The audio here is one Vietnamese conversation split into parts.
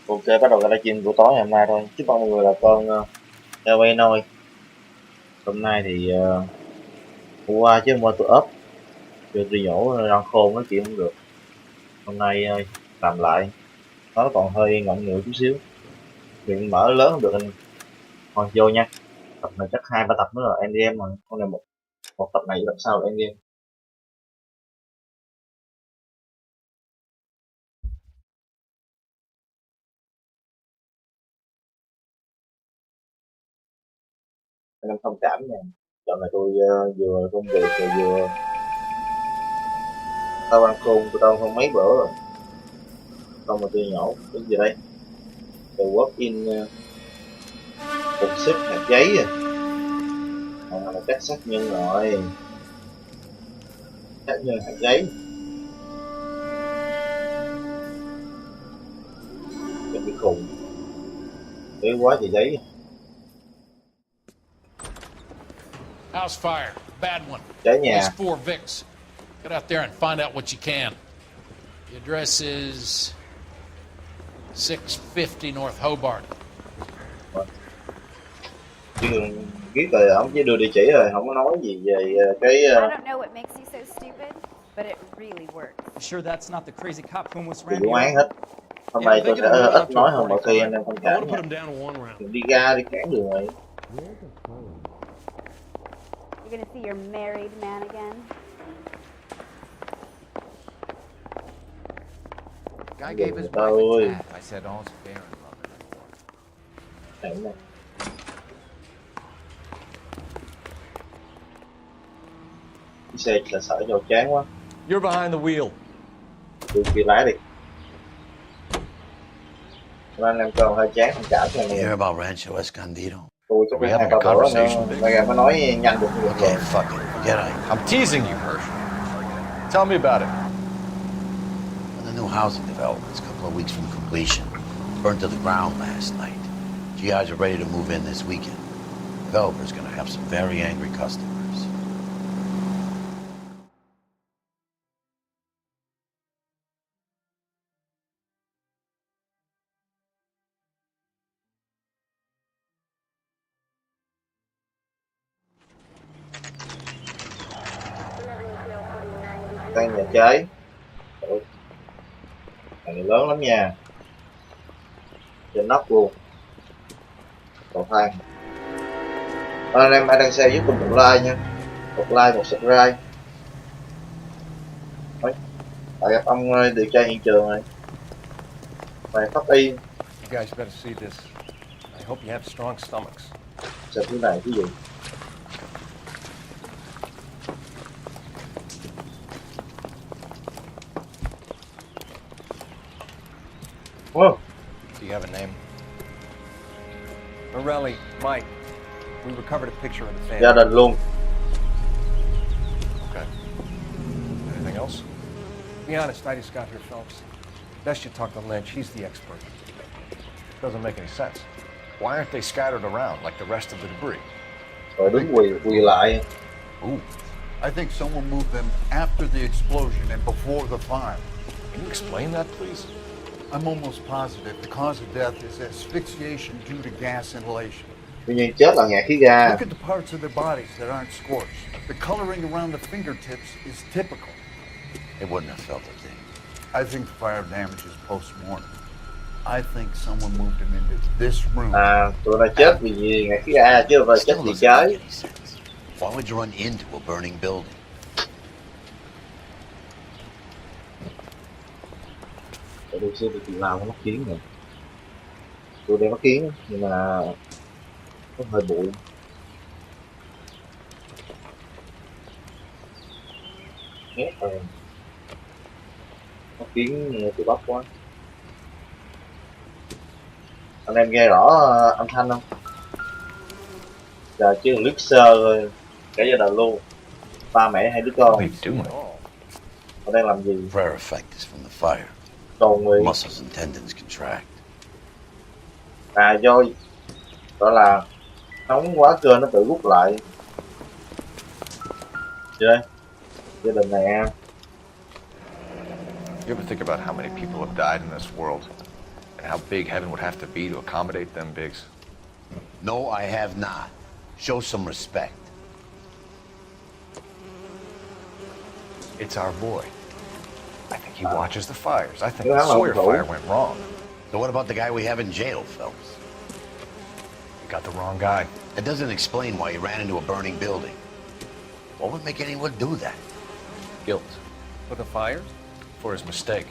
Ok, bắt đầu cái livestream của tối ngày hôm nay thôi. Chúc mọi người là con heo quay nôi. Hôm nay thì hôm qua chứ hôm qua tôi ốp, rồi tôi nhổ răng khôn nói chuyện không được. Hôm nay làm lại, nó còn hơi ngậm ngùi chút xíu. Miệng mở lớn không được anh. Còn vô nha. Tập này chắc 2-3 tập nữa là anh em rồi. Hôm nay một tập này tập sau là anh em. Anh em thông cảm nha. Dạo này tôi vừa công việc rồi vừa tao răng khôn của tao không mấy bữa rồi. Xong rồi tôi nhổ. Cái gì đây? The work in cục xếp hạt giấy à. Là cách sát nhân rồi, sát nhân hạt giấy, cái bị khùng, thế quá trời giấy. House fire, bad one. Cháy At least nhà. 4 Vicks. Get out there and find out what you can. The address is 650 North Hobart. Chứ đừng biết rồi, ông chỉ đưa địa chỉ rồi, không có nói gì về cái I don't know what makes you so stupid, but it really works. You sure that's not the crazy cop who almost vụ ran me án over? hết. Hôm nay tôi sẽ ít nói hơn mọi khi, anh em thông cảm nha. Đừng đi ra đi cản đường này. You're gonna see your married man again. Guy gave his Trời wife ơi. a tap. I said all's fair in love and war. Cản này. Cái xe là sợ cho chán quá. You're behind the wheel. Tôi kia lái đi. Anh em còn hơi chán thông cảm cho anh You hear em. about Rancho Escondido? Tôi chắc Are we hai having ba a bữa nữa, conversation, Big? bây giờ mới nói nhanh được rồi. Okay, fuck it. Forget it. I'm teasing you, Hersh. Tell me about it. One of the new housing developments, a couple of weeks from completion, burned to the ground last night. GIs are ready to move in this weekend. Developer's gonna have some very angry customers. Căn nhà cháy. Ủa, này lớn lắm nha, trên nóc luôn, cầu thang. Anh em ai đang xem giúp tôi một like nha, một like một subscribe. Đấy, tại gặp ông điều tra hiện trường này, này pháp y. You guys better see this. I hope you have strong stomachs. Xem cái này cái gì. Wow. Do you have a name? Morelli, Mike. We recovered a picture of the Gia family. đình luôn. Okay. Anything else? Be honest, I just got here, Phelps. Best you talk to Lynch. He's the expert. Doesn't make any sense. Why aren't they scattered around like the rest of the debris? Rồi đứng quỳ lại. Ooh. I think someone moved them after the explosion and before the fire. Can you explain that, please? I'm almost positive the cause of death is asphyxiation due to gas inhalation. Tuy nhiên chết là ngạt khí ga. Look at the parts of their bodies that aren't scorched. The coloring around the fingertips is typical. They wouldn't have felt a thing. I think the fire damage is post-mortem. I think someone moved them into this room. À, tụi nó chết vì ngạt khí ga chứ không phải chết Still vì doesn't cháy. make any sense. Why would you run into a burning building? Để tôi xem tôi làm có mắt kiến rồi. Tôi đeo mắt kiến nhưng mà có hơi bụi. Ghét rồi. Mắt kiến từ bắp quá. Anh em nghe rõ âm thanh không? Giờ chứ lướt sơ rồi, cả gia đình luôn, ba mẹ hai đứa con. What are you doing? Họ đang làm gì? Rare effect is from the fire. Còn người Muscles and tendons contract. do gọi là nóng quá cơ nó tự rút lại. Chơi gia đình nè. You ever think about how many people have died in this world? And and how big heaven would have to be to accommodate them bigs? No, I have not. Show some respect. It's our boy. I think he watches the fires. I think Yeah, the Sawyer well. fire went wrong. So what about the guy we have in jail, Phelps? You got the wrong guy. That doesn't explain why he ran into a burning building. What would make anyone do that? Guilt. For the fires? For his mistake.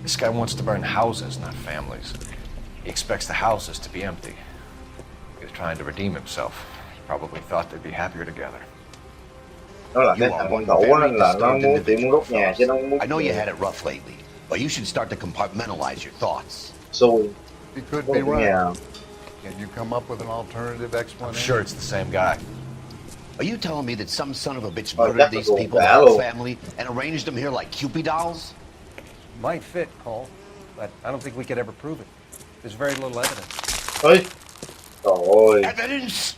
This guy wants to burn houses, not families. He expects the houses to be empty. He was trying to redeem himself. Probably thought they'd be happier together. Nó là cái You are thằng one con cũ very nên là nó disturbed muốn chỉ muốn đốt nhà chứ nó không muốn I know you had it rough lately, but you should start to compartmentalize your thoughts. xui He could đốt be right. nhà. Can you come up with an alternative I'm explanation? sure it's the same guy. Are you telling me that some son of a bitch Oh, murdered that's these a people, bad the whole one. family, and arranged them here like Cupid dolls? Might fit, Cole, but I don't think we could ever prove it. There's very little evidence. Ơi trời ơi, Evidence?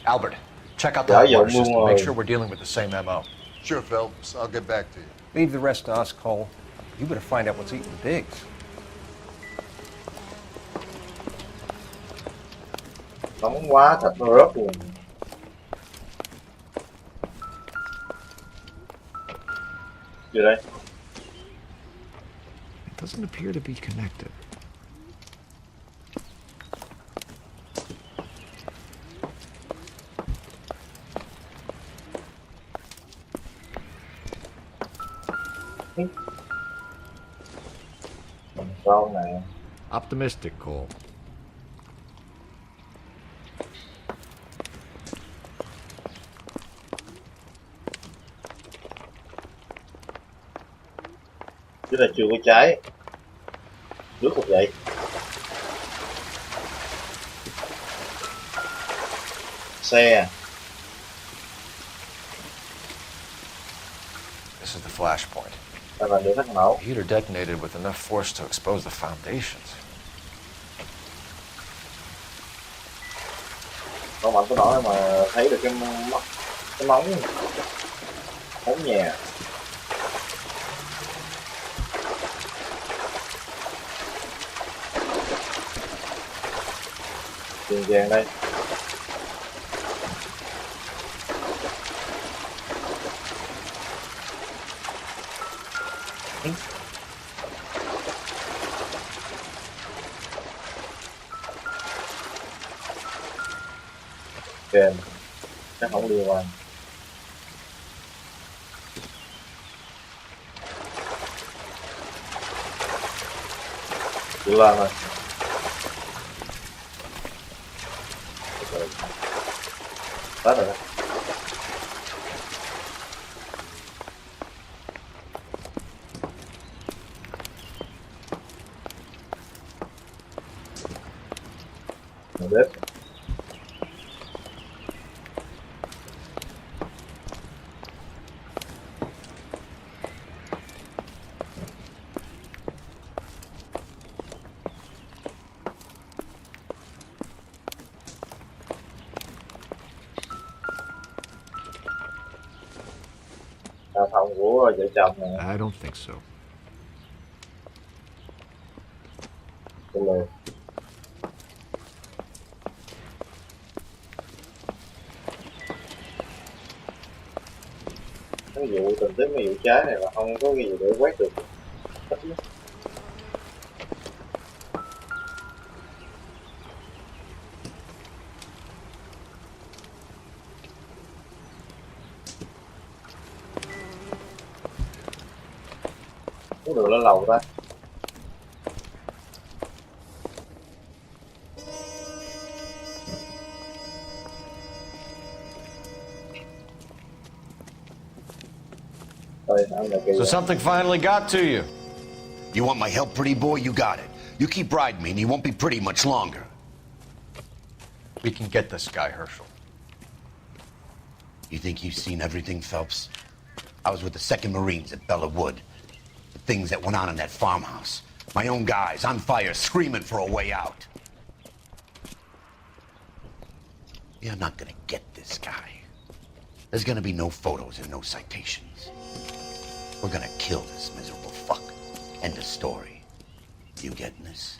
Albert, check out the Dạ, hot dạ, water luôn system. rồi. Make sure we're dealing with the same MO. Sure, Phelps. I'll get back to you. Leave the rest to us, Cole. You better find out what's eating the pigs. nóng quá thịt nó rớt luôn. Gì đây? It doesn't appear to be connected. Con này Optimistic, Cole. chứ là chưa có cháy. Nước không vậy? Xe. This is the flashpoint. Đây là để thắt nổ. Heater detonated with enough force to expose the foundations. Con mạnh tôi nổi mà thấy được cái móng nhà. Tiền vàng đây. Kèm chắc không liên quan. Chị Loan rồi. Tắt rồi đó. Bếp. Phòng của vợ chồng này. I don't think so. Cái lời. Cái vụ tình tiết cái vụ trái này là không có cái gì để quét được. Thích lắm. Có đường lên lầu ta. So something finally got to you. You want my help, pretty boy? You got it. You keep riding me and you won't be pretty much longer. We can get this guy, Herschel. You think you've seen everything, Phelps? I was with the 2nd Marines at Bella Wood. The things that went on in that farmhouse. My own guys on fire, screaming for a way out. You're not gonna get this guy. There's gonna be no photos and no citations. We're gonna kill this miserable fuck. End of story. You getting this?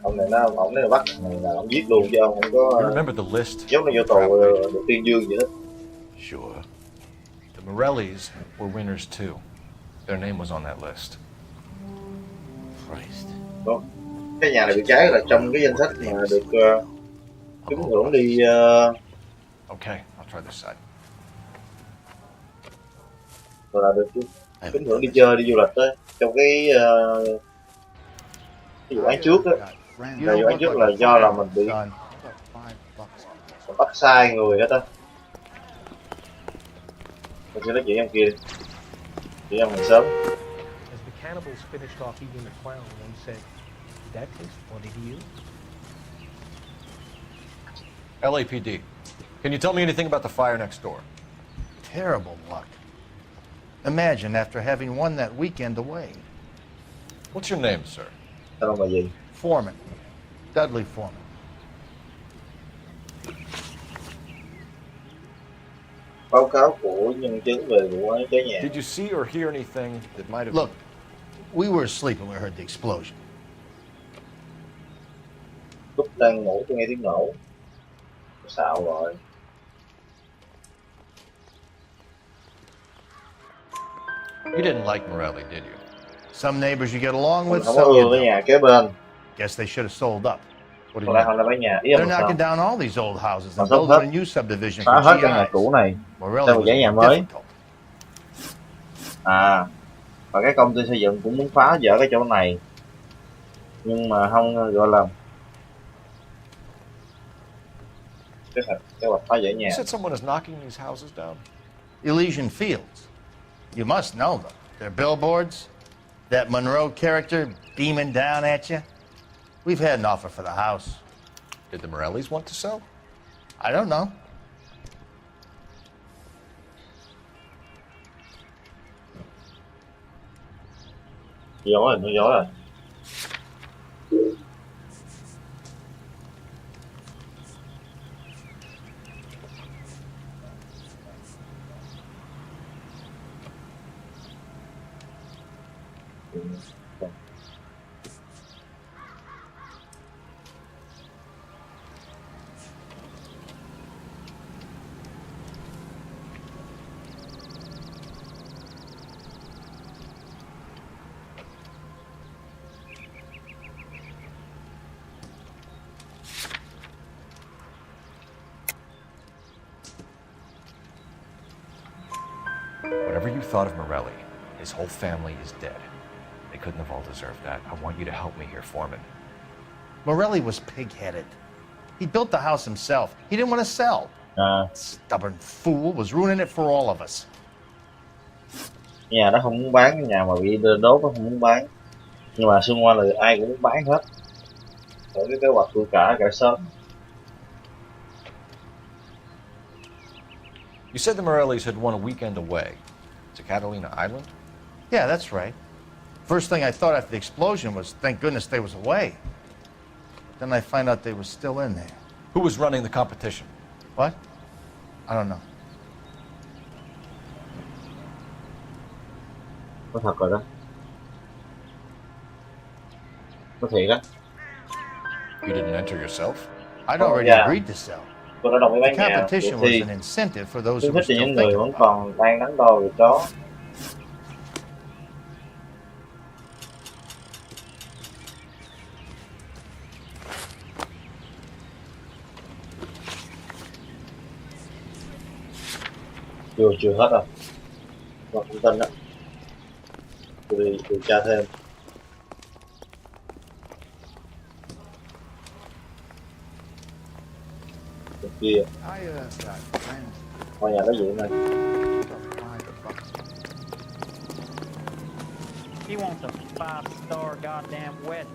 Ông này ông này bắt này là ông giết luôn chứ ông không có You remember the list? giống như vô tù được tuyên dương vậy đó. Sure. The Morellis were winners too. Their name was on that list. Christ. Đúng. Cái nhà này bị cháy là trong cái danh sách mà được trúng thưởng đi Okay, I'll try this side. gọi là được trúng thưởng đi chơi đi du lịch đó. Trong cái vụ án trước á, là vụ án trước là do là mình bị bắt sai người hết á. Mình sẽ nói chuyện em kia đi. Chuyện em mình sớm. As the cannibals finished off eating the clown, one said, "Did that taste funny to you?" LAPD, can you tell me anything about the fire next door? Terrible luck. Imagine after having won that weekend away. What's your name, sir? Sao ông là gì? Foreman. Dudley Foreman. Báo cáo của nhân chứng về vụ án cháy nhà. Did you see or hear anything that might have... Look, we were asleep when we heard the explosion. Lúc đang ngủ tôi nghe tiếng nổ. Xạo rồi. You didn't like Morelli, did you? Some neighbors you get along Mình with, không có some ưa you với don't. nhà kế bên. Guess they should have sold up. What do you Còn đây mean? không là mấy nhà. Ý là They're sao? knocking down all these old houses Mà and sắp building hết. a new subdivision Phá for hết căn nhà GIs. cũ này. Morelli Sao mà was giải nhà being mới? difficult. À, và cái công ty xây dựng cũng muốn phá vỡ cái chỗ này. Nhưng mà không gọi là cái hoạch phá vỡ nhà. You said someone is knocking these houses down? Elysian Fields. You must know them. Their billboards, that Monroe character beaming down at you. We've had an offer for the house. Did the Morellis want to sell? I don't know. Nó gió rồi. Whatever you thought of Morelli, his whole family is dead. They couldn't have all deserved that. I want you to help me here, Foreman. Morelli was pig-headed. He built the house himself. He didn't want to sell. Stubborn fool was ruining it for all of us. Nhà nó không muốn bán, nhà mà bị đốt nó không muốn bán. Nhưng mà xung quanh là ai cũng muốn bán hết. Ở cái kế hoạch của cả sớm. You said the Morellis had won a weekend away to Catalina Island? Yeah, that's right. First thing I thought after the explosion was, thank goodness they was away. Then I find out they were still in there. Who was running the competition? What? I don't know. Có thật rồi đó. Có thiệt á. You didn't enter yourself? I'd already yeah. agreed to sell. Tôi đã đồng ý The bán nhà. competition Thì was an incentive for those who khuyến were khích cho still những người thinking vẫn about it. còn đang đắn đo về đó. Chưa hết rồi. Còn thông tin đó. Tôi đi điều tra thêm. Bên kia. Ngôi nhà đối diện này. He wants a 5-star goddamn wedding.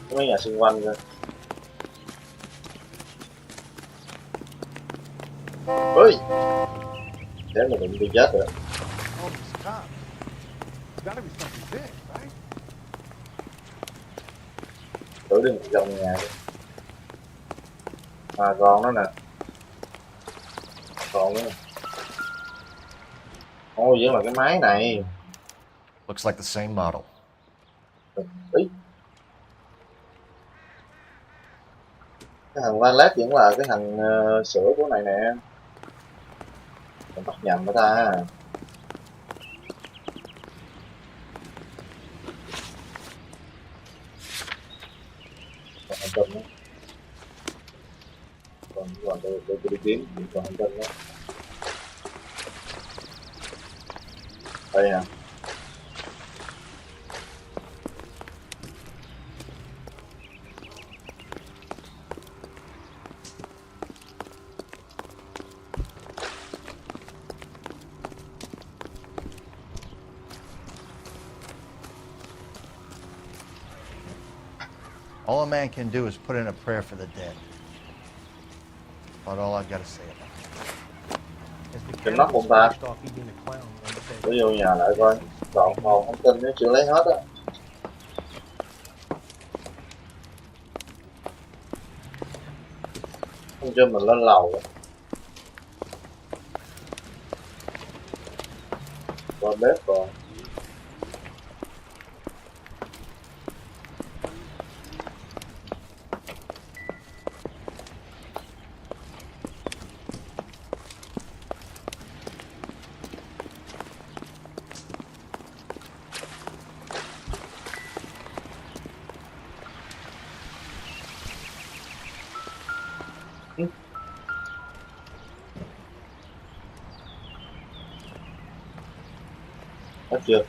Có mấy nhà xung quanh thôi. Ôi! Thế mà đụng tôi chết rồi. Thử đi một vòng nhà đi. À còn nó nè. Còn nữa nè. Ôi vẫn là cái máy này. Looks like the same model. Ý. Cái thằng Valet vẫn là cái thằng sửa của này nè. Mình bắt nhầm người ta. Còn hành tinh đó. Còn tôi đi kiếm còn hành tinh đó. Đây nè. All a man can do is put in a prayer for the dead. About all I've got to say about it. Cái nắp ông ta. Tôi vô nhà lại coi. Còn thông tin nếu chưa lấy hết á. Không cho mình lên lầu. Qua bếp rồi. Hết chưa?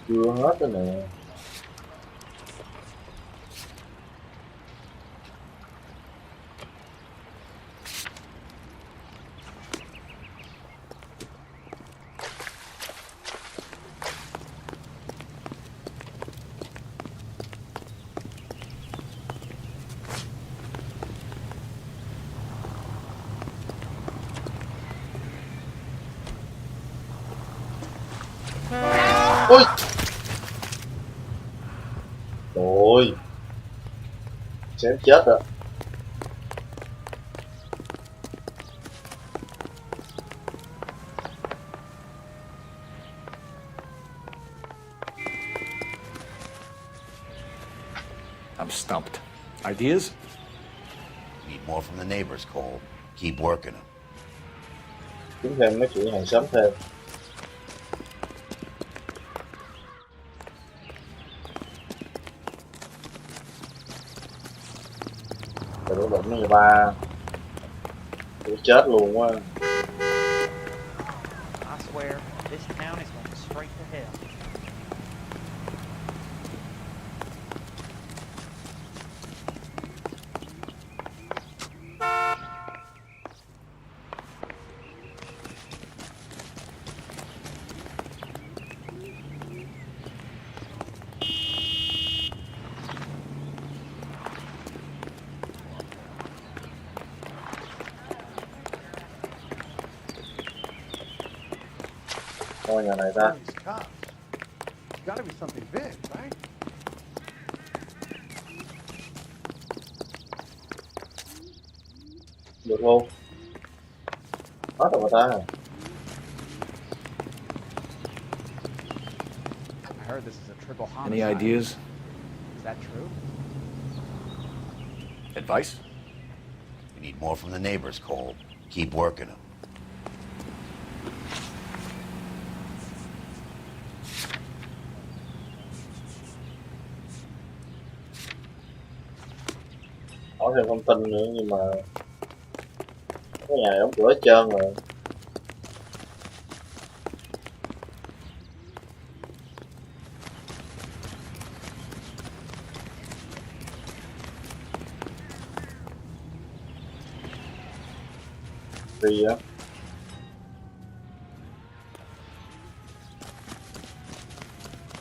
Chưa hết rồi nè. Ôi ôi xém chết rồi. I'm stumped. Ideas? Need more from the neighbors, Cole. Keep working them. Kiếm thêm mấy chuyện hàng xóm thêm. Tôi đụng với người ta. Tôi chết luôn quá. I swear, this town is going straight to hell. Ngôi nhà này ta. Gotta be something big, right? Được luôn. Hết rồi mà ta. I heard this is a triple Any homicide. ideas? Is that true? Advice? We need more from the neighbors, Cole. Keep working them. Hỏi thêm thông tin nữa nhưng mà cái nhà đóng cửa hết trơn rồi. Gì á?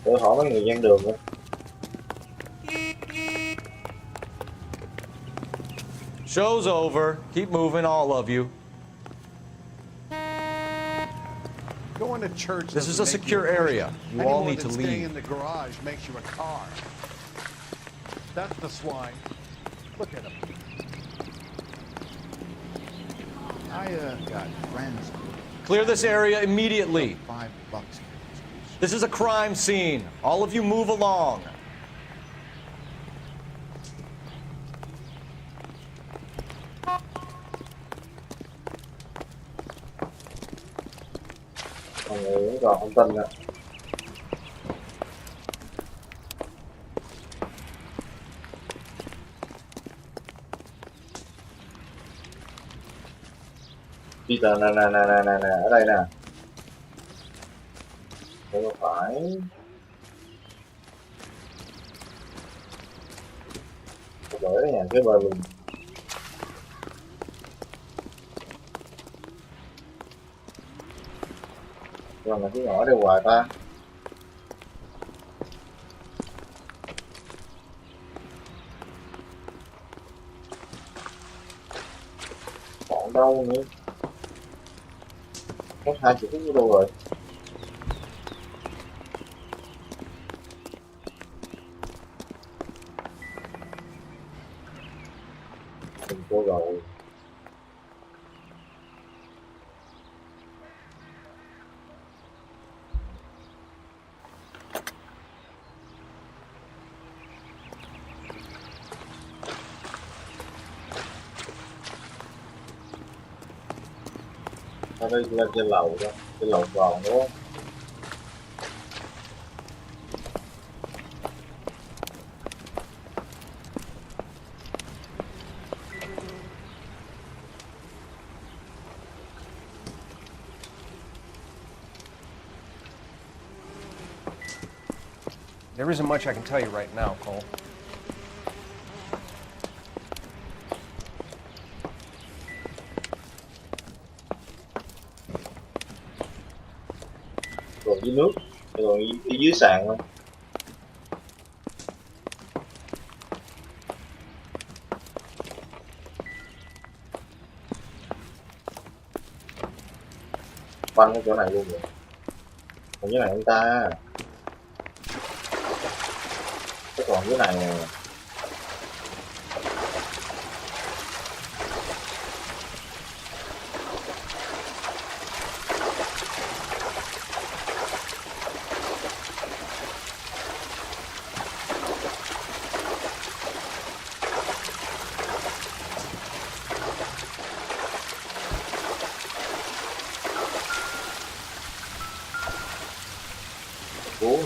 Tôi hỏi mấy người gian đường nữa. Show's over. Keep moving, all of you. Going to church. This is a doesn't make secure you a area. Christian. You Any all more need than to staying leave. in the garage makes you a car. That's the swine. Look at him. I got friends. Clear this area immediately. $5. This is a crime scene. All of you move along. Mọi người vẫn còn thông tin nè. Peter nè, ở đây nè. Đây phải. Bởi cái nhà kế bên mình. Còn là cái nhỏ đây hoài ta. Còn đâu nữa. Hết 20 phút đâu rồi. Mình cô rồi. Ở đây lên trên lầu đó, trên lầu còn đúng không? There isn't much I can tell you right now, Cole. Rồi dưới nước, rồi đi dưới sàn luôn. Quanh cái chỗ này luôn rồi. Còn dưới này anh ta. Cái còn dưới này nè. Cố.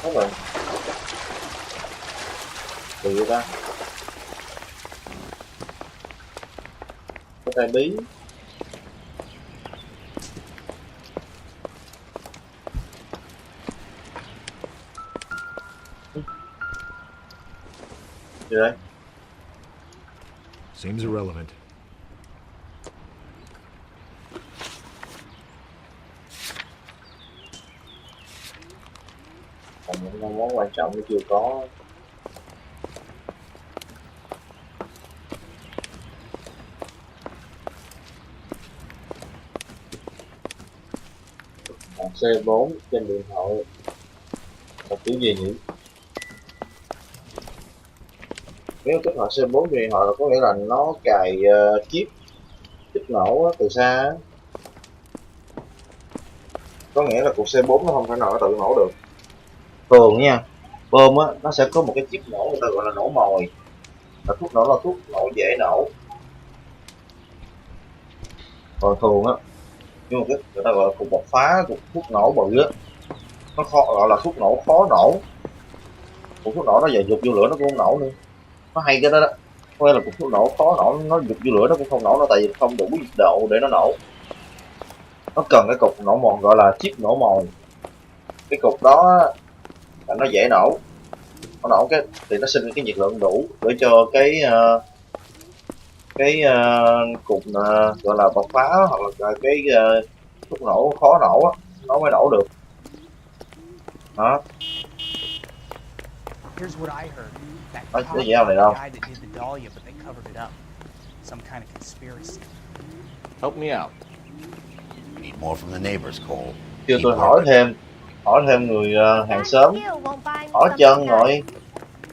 Đúng rồi. Từ ta. Cái tay bí. Gì đây? Seems irrelevant. Còn những món quan trọng nó chưa có. C4 trên điện thoại là kiểu gì nhỉ? Nếu kích hoạt C4 trên điện thoại là có nghĩa là nó cài chip nổ từ xa. Có nghĩa là cục C4 nó không thể nào nó tự nổ được. Thường nha, bơm á nó sẽ có một cái chip nổ người ta gọi là nổ mồi. Là thuốc nổ là thuốc nổ dễ nổ. Còn thường á, nhưng mà cái người ta gọi là cục bộc phá, cục thuốc nổ bự á, nó gọi là thuốc nổ khó nổ. Cục thuốc nổ nó giờ dục vô lửa nó cũng không nổ nữa. Nó hay cái đó đó. Có nghĩa là cục thuốc nổ khó nổ, nó dục vô lửa nó cũng không nổ, nó tại vì không đủ nhiệt độ để nó nổ. Nó cần cái cục nổ mồi gọi là chip nổ mồi. Cái cục đó là nó dễ nổ. nó nổ cái thì nó sinh cái nhiệt lượng đủ để cho cái cục gọi là bộc phá hoặc là cái thuốc nổ khó nổ á, nó mới nổ được đó. Here's what I heard. That Nó cop dễ này caught the đâu. guy that did the dahlia, but they covered it up. Some kind of conspiracy. Help me out. We need more from the neighbors, Cole. Chưa Keep tôi working. hỏi thêm người hàng That xóm, skill won't buy me hỏi something chân nice. rồi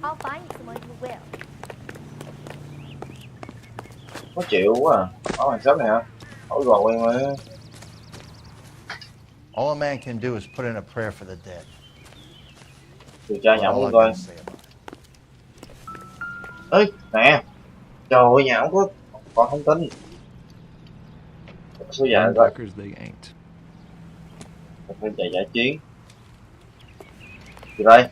I'll find someone who will. khó chịu quá à. Hỏi hàng xóm này hả? Hỏi rồi mà. All a man can do is put in a prayer for the dead. Điều tra That's nhậu all luôn I've coi. got to say about it. Ê nè, trời ơi nhà không có còn thông tin. Số dài coi. they ain't. Phải chạy giải chiến. Từ đây.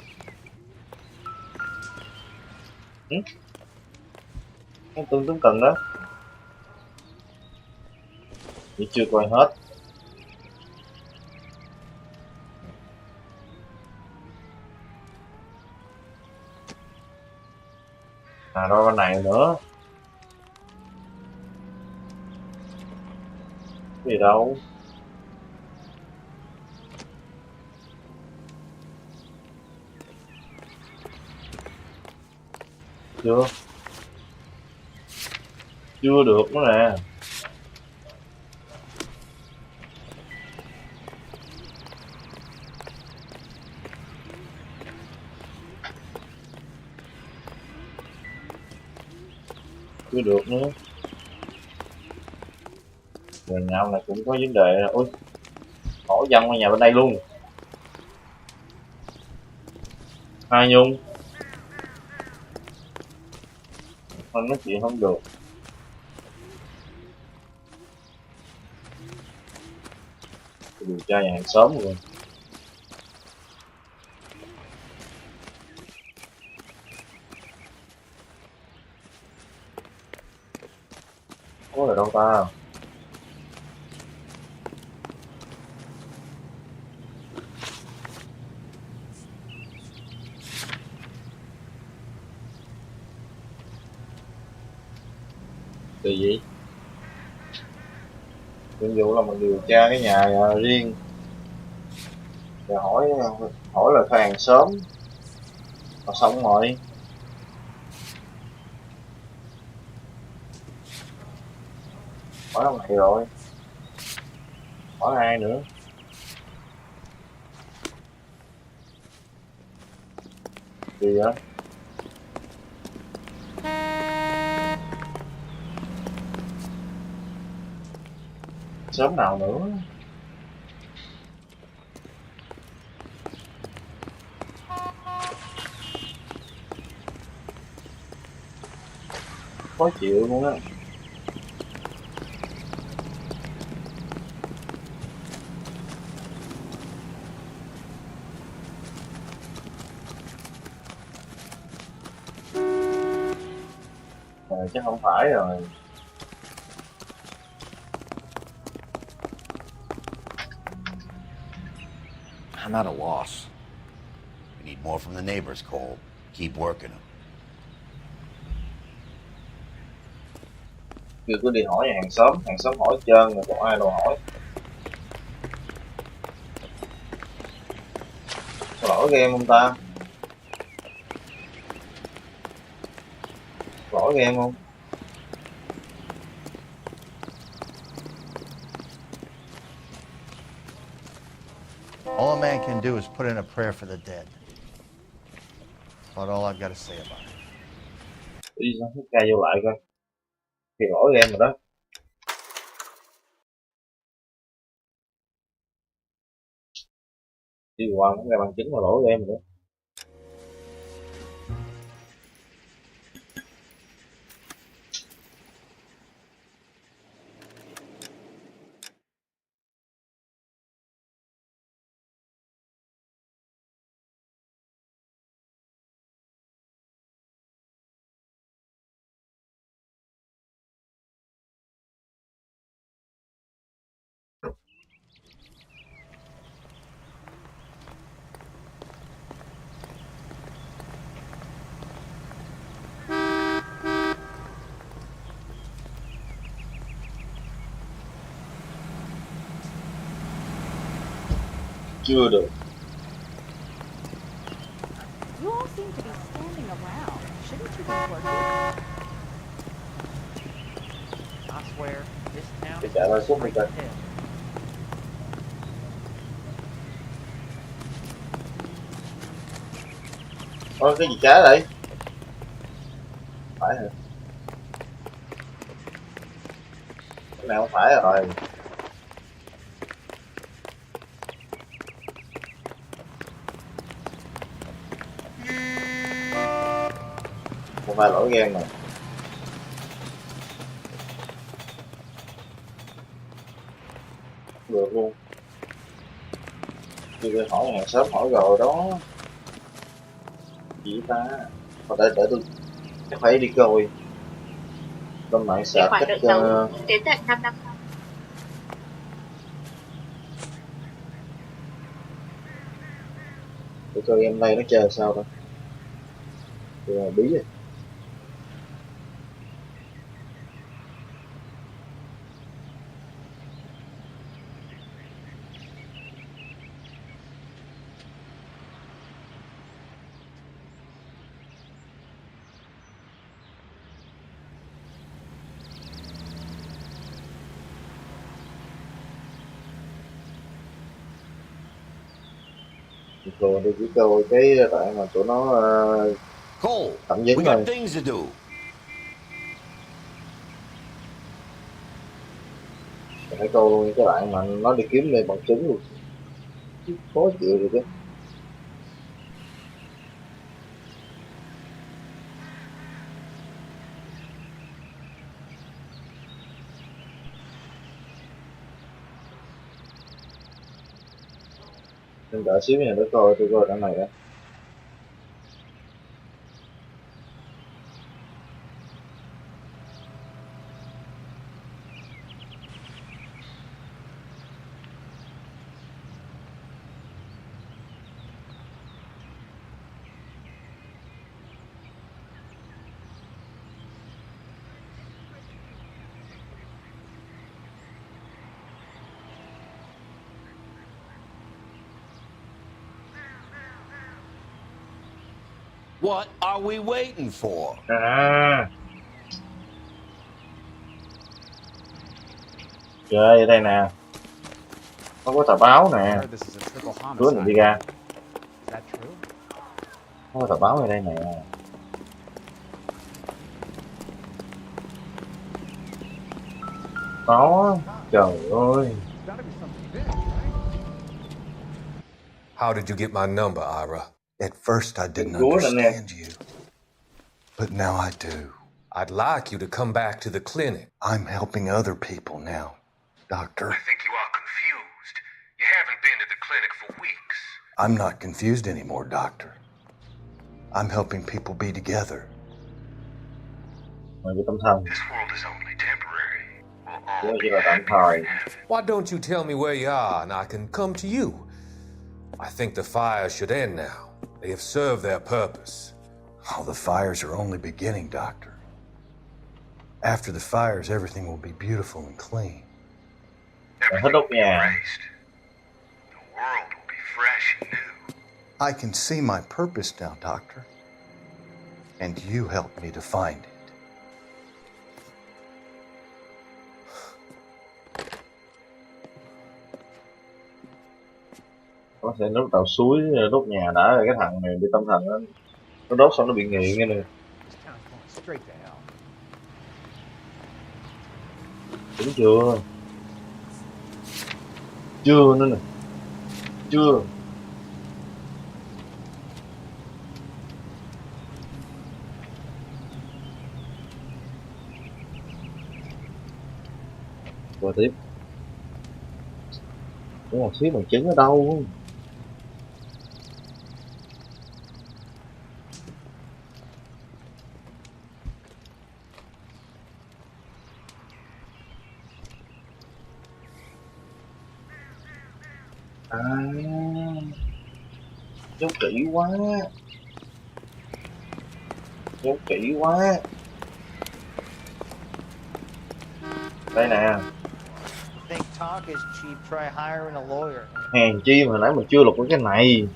Cái tướng cần đó. Chỉ chưa coi hết. À rồi bên này nữa. Cái gì đâu. Chưa. Chưa được nữa nè. Chưa được nữa. Người nào này cũng có vấn đề. Ôi, hỏi dân qua nhà bên đây luôn. Hai Nhung. Mình nói chuyện không được. Điều tra nhà hàng xóm rồi. Có là đâu ta? Kỳ gì? Nhiệm vụ là mình điều tra cái nhà riêng. Rồi hỏi là khách hàng sớm. Mà xong rồi. Hỏi ông này rồi. Hỏi ai nữa? Gì vậy? Sớm nào nữa? Khó chịu luôn á. Chắc không phải rồi. I'm at a loss. We need more from the neighbors, Cole. Keep working them. Chưa cứ đi hỏi nhà hàng xóm hỏi hết trơn rồi còn ai đâu hỏi. Có lỗi game không ta? Lỗi game không? All a man can do is put in a prayer for the dead. That's all I've got to say about it. Đi xong hút ca vô lại coi. Thì lỗi game rồi đó. Đi qua không ra bằng chứng mà lỗi game rồi đó. Chưa được. You all seem to be standing around. Shouldn't you be working? I swear, this town Để is trả lời suốt straight đi to coi. hell. Ôi cái gì trái đấy? Phải hả? Cái này không phải rồi. Một vài lỗi game này. Được luôn. Chưa hỏi hàng sớm hỏi rồi đó. Gì ta? Còn để tôi chắc phải đi coi. Lên mạng Để sạc khoản cách nợ xấu đến tận 5 năm sau. để coi em đây nó chơi sao thôi. Thì là bí rồi. Thường tôi chỉ coi cái đoạn mà tụi nó Cole, tạm we dính thôi. got things to do. Phải coi cái đoạn mà nó đi kiếm lên bằng chứng luôn. Khó chịu rồi chứ. Nên đợi xíu nha để coi tôi coi đoạn này đã. What are we waiting for? À. Trời ở đây nè. Nó có tờ báo nè. Đứa này đi ra. Nó có tờ báo ở đây nè. Có. Trời ơi. How did you get my number, Ira? At first I didn't Good, understand you, but now I do. I'd like you to come back to the clinic. I'm helping other people now, Doctor. I think you are confused. You haven't been to the clinic for weeks. I'm not confused anymore, Doctor. I'm helping people be together. This world is only temporary. We'll all be happy. Why don't you tell me where you are and I can come to you? I think the fire should end now. They have served their purpose. Oh, the fires are only beginning, Doctor. After the fires, everything will be beautiful and clean. Everything will be erased. The world will be fresh and new. I can see my purpose now, Doctor. And you helped me to find it. Nó sẽ đốt tàu suối, đốt nhà đã rồi cái thằng này bị tâm thần nó đốt xong nó bị nghiện nghe nè. Đúng chưa? Chưa nữa nè. Chưa. Qua tiếp. Đúng một xíu bằng chứng ở đâu? À, dấu kỹ quá. Dấu kỹ quá. Đây nè. talk is cheap, try hiring a lawyer. Hèn chi mà nãy mình chưa lục cái này.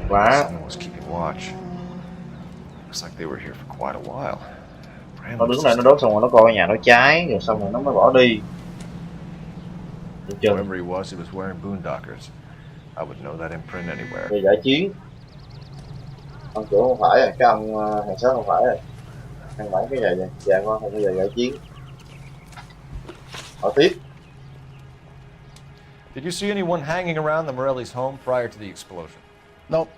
Quá. Someone was keeping watch. Looks like they were here for quite a while. Nó đứng lại nó đốt xong rồi nó coi nhà nó cháy rồi xong rồi nó mới bỏ đi. Whoever he was wearing boondockers. I would know that imprint anywhere. Về giải chiến. Ông chủ không phải rồi, cái ông hàng xóm không phải rồi. Ăn bắn cái gì vậy? Dạ con không bao giờ giải chiến. Hỏi tiếp. Did you see anyone hanging around the Morelli's home prior to the explosion? Nope.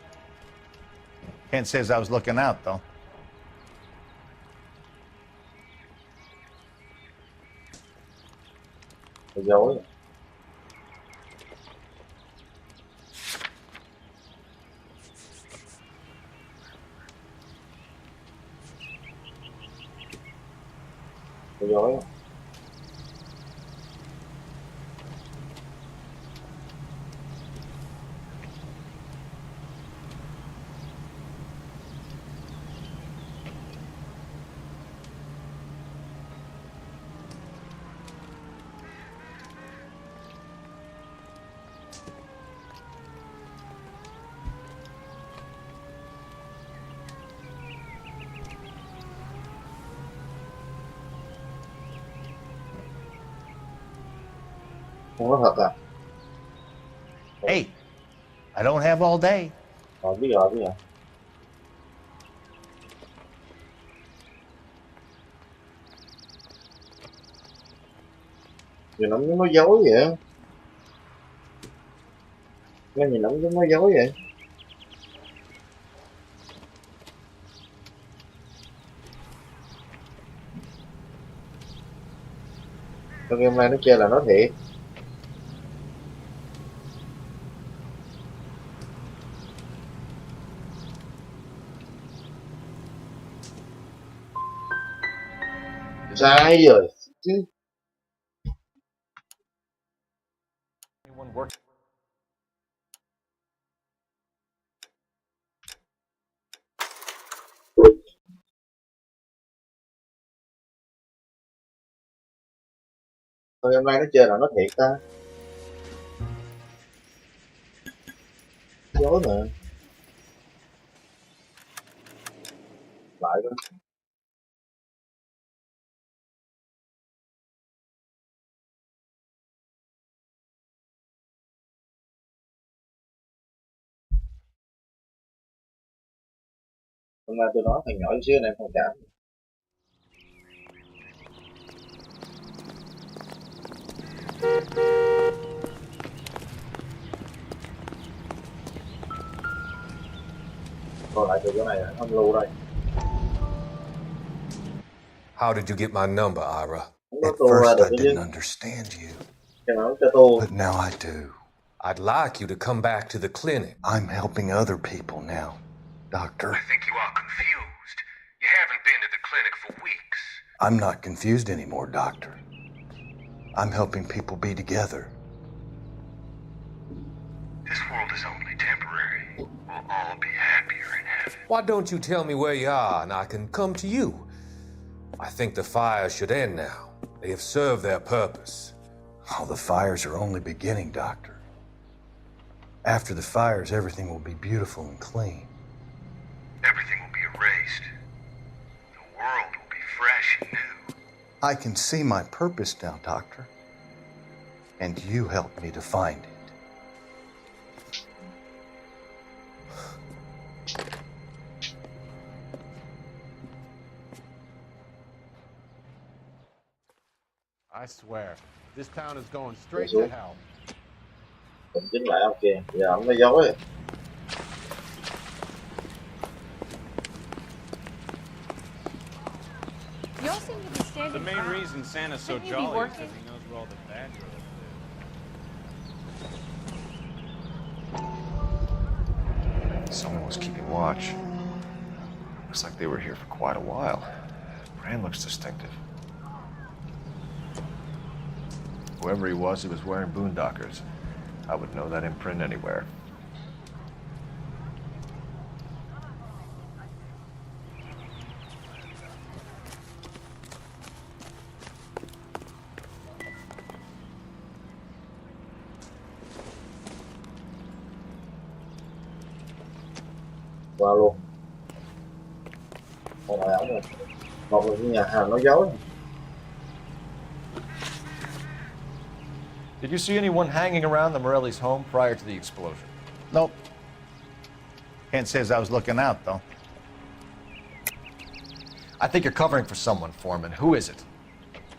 Kent says I was looking out, though. Cái dối. Cái dối. Không có thật à? Hey, I don't have all day. Biết rồi, biết rồi. Nhìn nó giống nói dối vậy. Nghe nhìn nó giống nói dối vậy. Trong game này nó chơi là nói thiệt. Sai rồi chứ. Thôi hôm nay nó chơi là nó thiệt ta. Dối mà. Lại đó. Hôm nay tôi nói thằng nhỏ chút xíu này không cảm. Còn lại từ chỗ này là không lưu đây. How did you get my number, Ira? At first I didn't understand you. But now I do. I'd like you to come back to the clinic. I'm helping other people now, Doctor. I think you are confused. You haven't been to the clinic for weeks. I'm not confused anymore, Doctor. I'm helping people be together. This world is only temporary. We'll all be happier in heaven. Why don't you tell me where you are and I can come to you? I think the fires should end now. They have served their purpose. Oh, the fires are only beginning, Doctor. After the fires, everything will be beautiful and clean. Everything will be erased. The world will be fresh and new. I can see my purpose now, Doctor. And you helped me to find it. I swear, this town is going straight to hell. Cũng chính lại ông kìa, giờ ông nói dối rồi. You all seem to be standing The main around. reason Santa's so Shouldn't you be jolly is working? because he knows where all the bad girls live. Someone was keeping watch. Looks like they were here for quite a while. Brand looks distinctive. Whoever he was wearing boondockers. I would know that imprint anywhere. qua luôn. Một là ổng rồi, một là nhà hàng nói dối. Did you see anyone hanging around the Morelli's home prior to the explosion? Nope. Can't say as I was looking out, though. I think you're covering for someone, Foreman. Who is it?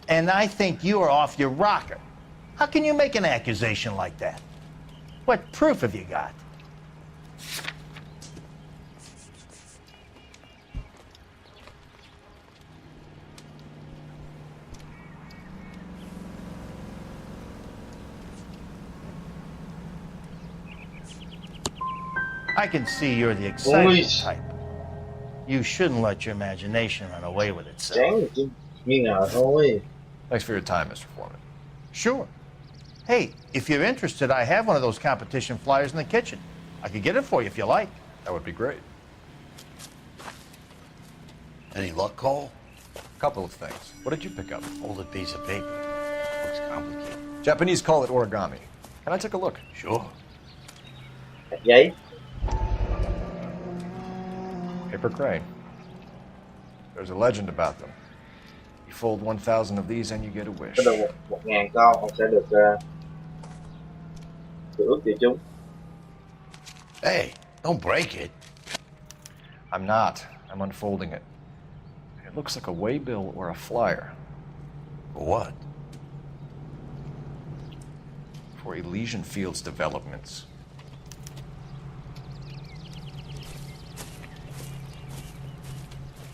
And I think you are off your rocker. How can you make an accusation like that? What proof have you got? I can see you're the excited type. You shouldn't let your imagination run away with itself. Chán chứ, nghi ngờ thôi. Thanks for your time, Mr. Foreman. Sure. Hey, if you're interested, I have one of those competition flyers in the kitchen. I could get it for you if you like. That would be great. Any luck, Cole? Couple of things. What did you pick up? Folded piece of paper. Looks complicated. Japanese call it origami. Can I take a look? Sure. Giấy. Paper crane. There's a legend about them. You fold 1,000 of these and you get a wish. Có được 1.000 con, ông sẽ được ước của chúng. Hey, don't break it. I'm not. I'm unfolding it. It looks like a waybill or a flyer. For what? For Elysian Fields developments.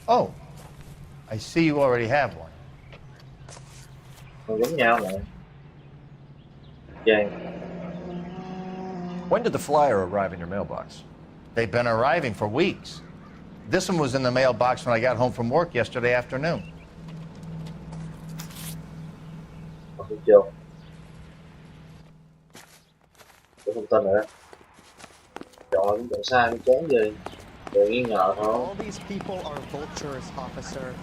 Oh, I see you already have one. Giống nhau này. Okay. When did the flyer arrive in your mailbox? They've been arriving for weeks. This one was in the mailbox when I got home from work yesterday afternoon. Chưa. Cái thông tin nữa. Chọn sai cái chán gì. Đừng nghi ngờ thôi. All these people are vultures, officer.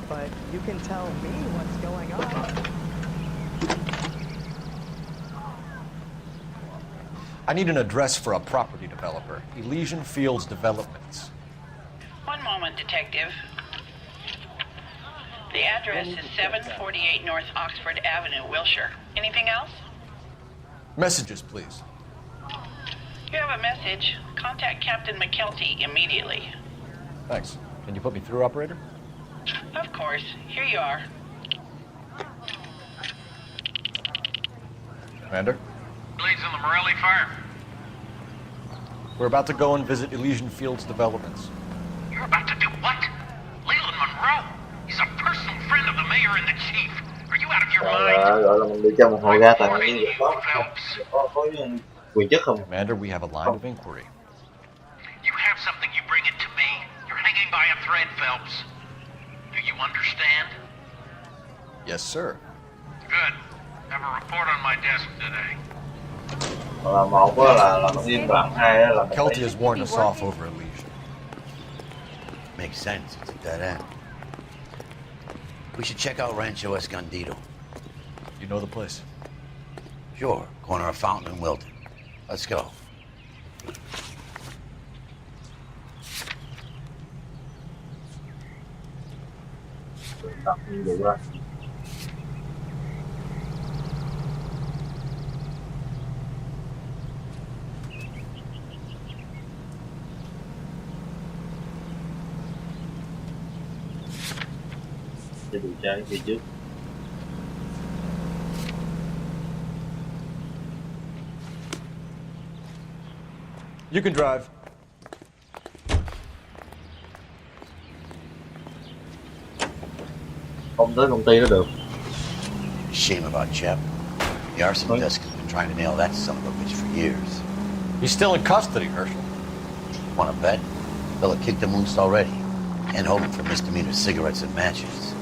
But you can tell me what's going on. I need an address for a property developer. Elysian Fields Developments. One moment, Detective. The address is 748 North Oxford Avenue, Wilshire. Anything else? Messages, please. You have a message. Contact Captain McKelty immediately. Thanks. Can you put me through, operator? Of course. Here you are. Commander? Blades on the Morelli fire. We're about to go and visit Elysian Fields Developments. You're about to do what? Leland Monroe? He's a personal friend of the mayor and the chief. Are you out of your mind? Gọi là mình đi cho một hồi ra tại vì có quyền chức không? Commander, we have a line of inquiry. You have something, you bring it to me. You're hanging by a thread, Phelps. Do you understand? Yes, sir. Good. Have a report on my desk today. Là một là nó im lặng, hai là Kelty has warned us off over Elysian. Makes sense. It's a dead end. We should check out Rancho Escondido. You know the place? Sure. Corner of Fountain and Wilton. Let's go. Để điều tra cái phía trước. You can drive. Không tới công ty nó được. Shame about Chap. The arson desk has been trying to nail that son of a bitch for years. He's still in custody, Herschel. Want to bet? Fella kicked him loose already. And hold him for misdemeanor cigarettes and matches.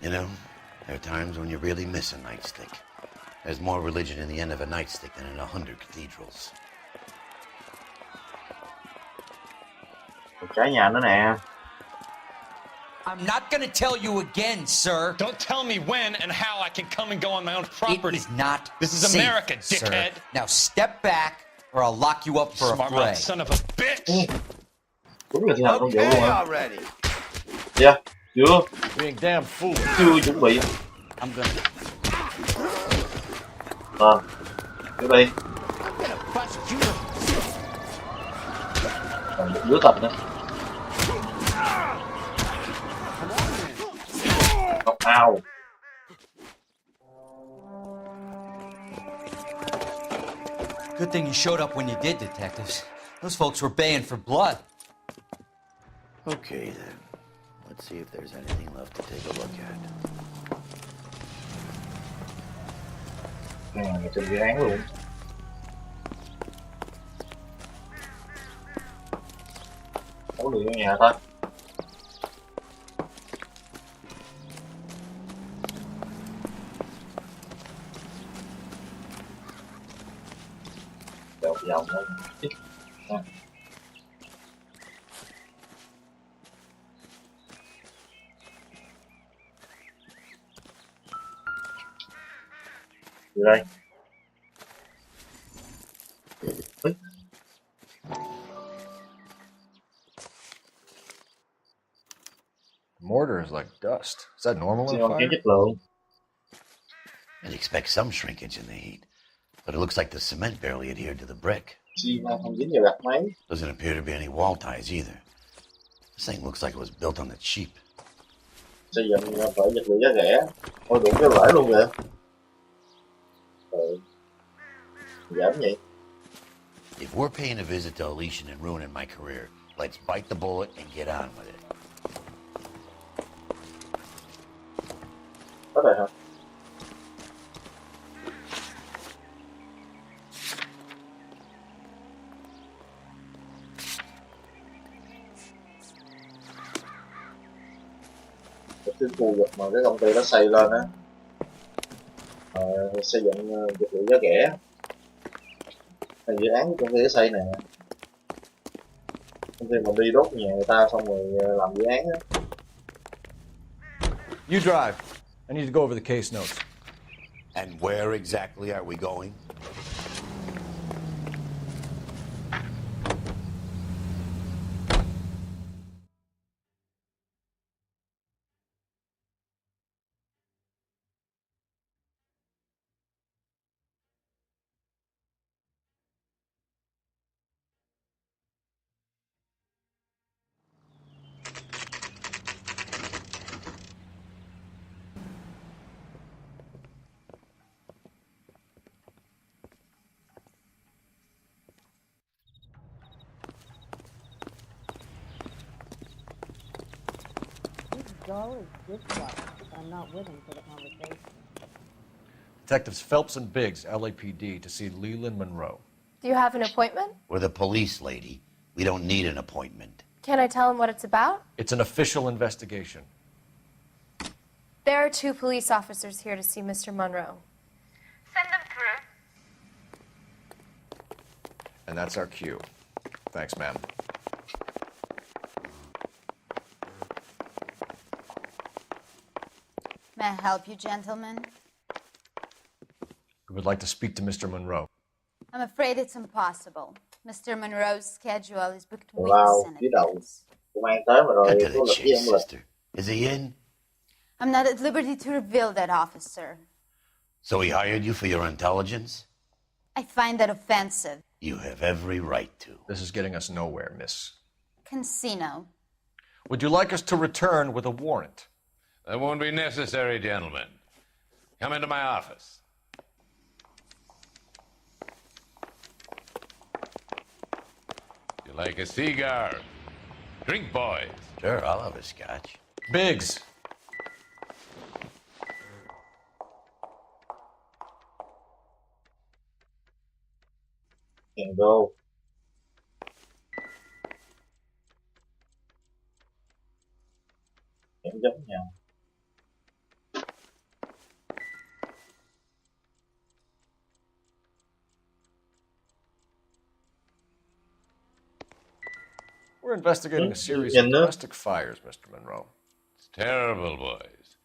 You know, there are times when you really miss a nightstick. There's more religion in the end of a nightstick than in 100 cathedrals. Trái nhà nữa nè. I'm not gonna tell you again, sir. Don't tell me when and how I can come and go on my own property. It is not This is safe, America, dickhead. Sir. Now step back or I'll lock you up for a Smart fray. mouth son of a bitch. Đúng là làm công vụ luôn hả? already. Dạ, chưa. Being damn fool. Chưa chuẩn bị. I'm gonna. Vô đây. Còn một đứa tập nữa. Ow. Good thing you showed up when you did, detectives. Those folks were baying for blood. Okay, then. Let's see if there's anything left to take a look at. Người trên dự án luôn. Có người ở nhà thôi. Đậu vòng thôi. Từ đây. Mortar is like dust. Is that normal in Chất fire? lượng. I'd expect some shrinkage in the heat, but it looks like the cement barely adhered to the brick. Xi măng không dính vào gạch máy. Doesn't appear to be any wall ties either. This thing looks like it was built on the cheap. Xây dựng phải vật liệu giá rẻ. Ôi đụng cái vải luôn vậy. Giảm vậy. If we're paying a visit to Elysian and ruining my career, let's bite the bullet and get on with it. Có đây hả? Cái khu vực mà cái công ty đó xây lên á, xây dựng vật liệu giá rẻ. Là dự án của công ty đó xây nè. Công ty mà đi đốt nhà người ta xong rồi làm dự án á. You drive. I need to go over the case notes. And where exactly are we going? Dull as dishwater if I'm not with him for the conversation. Detectives Phelps and Biggs, LAPD, to see Leland Monroe. Do you have an appointment? We're the police, lady. We don't need an appointment. Can I tell him what it's about? It's an official investigation. There are 2 police officers here to see Mr. Monroe. Send them through. And that's our cue. Thanks, ma'am. May I help you, gentlemen? We would like to speak to Mr. Monroe. I'm afraid it's impossible. Mr. Monroe's schedule is booked weeks Wow, in phía đầu. advance. Công an tới mà rồi Cut to có the lịch với chase, ông lịch. sister. Is he in? I'm not at liberty to reveal that, officer. So he hired you for your intelligence? I find that offensive. You have every right to. This is getting us nowhere, miss. Casino. Would you like us to return with a warrant? That won't be necessary, gentlemen. Come into my office. You like a cigar? Drink, boys. Sure, I'll have a scotch. Biggs. Can go. Em giống nhau. We're investigating a series of domestic fires, Mr. Monroe. It's terrible, boys.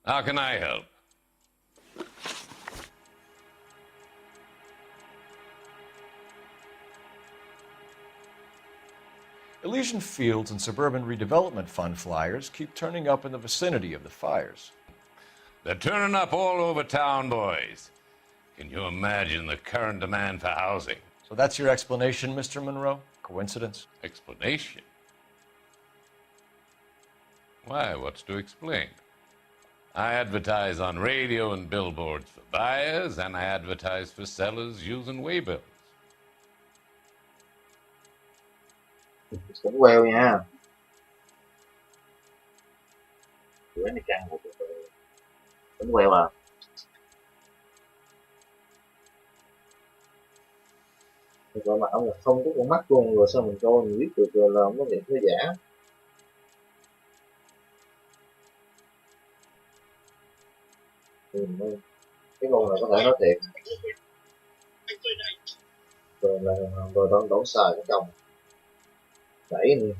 How can I help? Elysian Fields and Suburban Redevelopment Fund flyers keep turning up in the vicinity of the fires. They're turning up all over town, boys. Can you imagine the current demand for housing? So that's your explanation, Mr. Monroe? Coincidence? Explanation? Why, what's to explain? I advertise on radio and billboards for buyers, and I advertise for sellers using waybills. Cũng queo nha. Bữa này càng một cũng queo à. Gọi mà ông là không có con mắt luôn rồi sao mình coi mình biết được là ông có thiệt hay giả. Cái con này có thể nói thiệt. Rồi là rồi đổ xài cái chồng. Đẩy đi.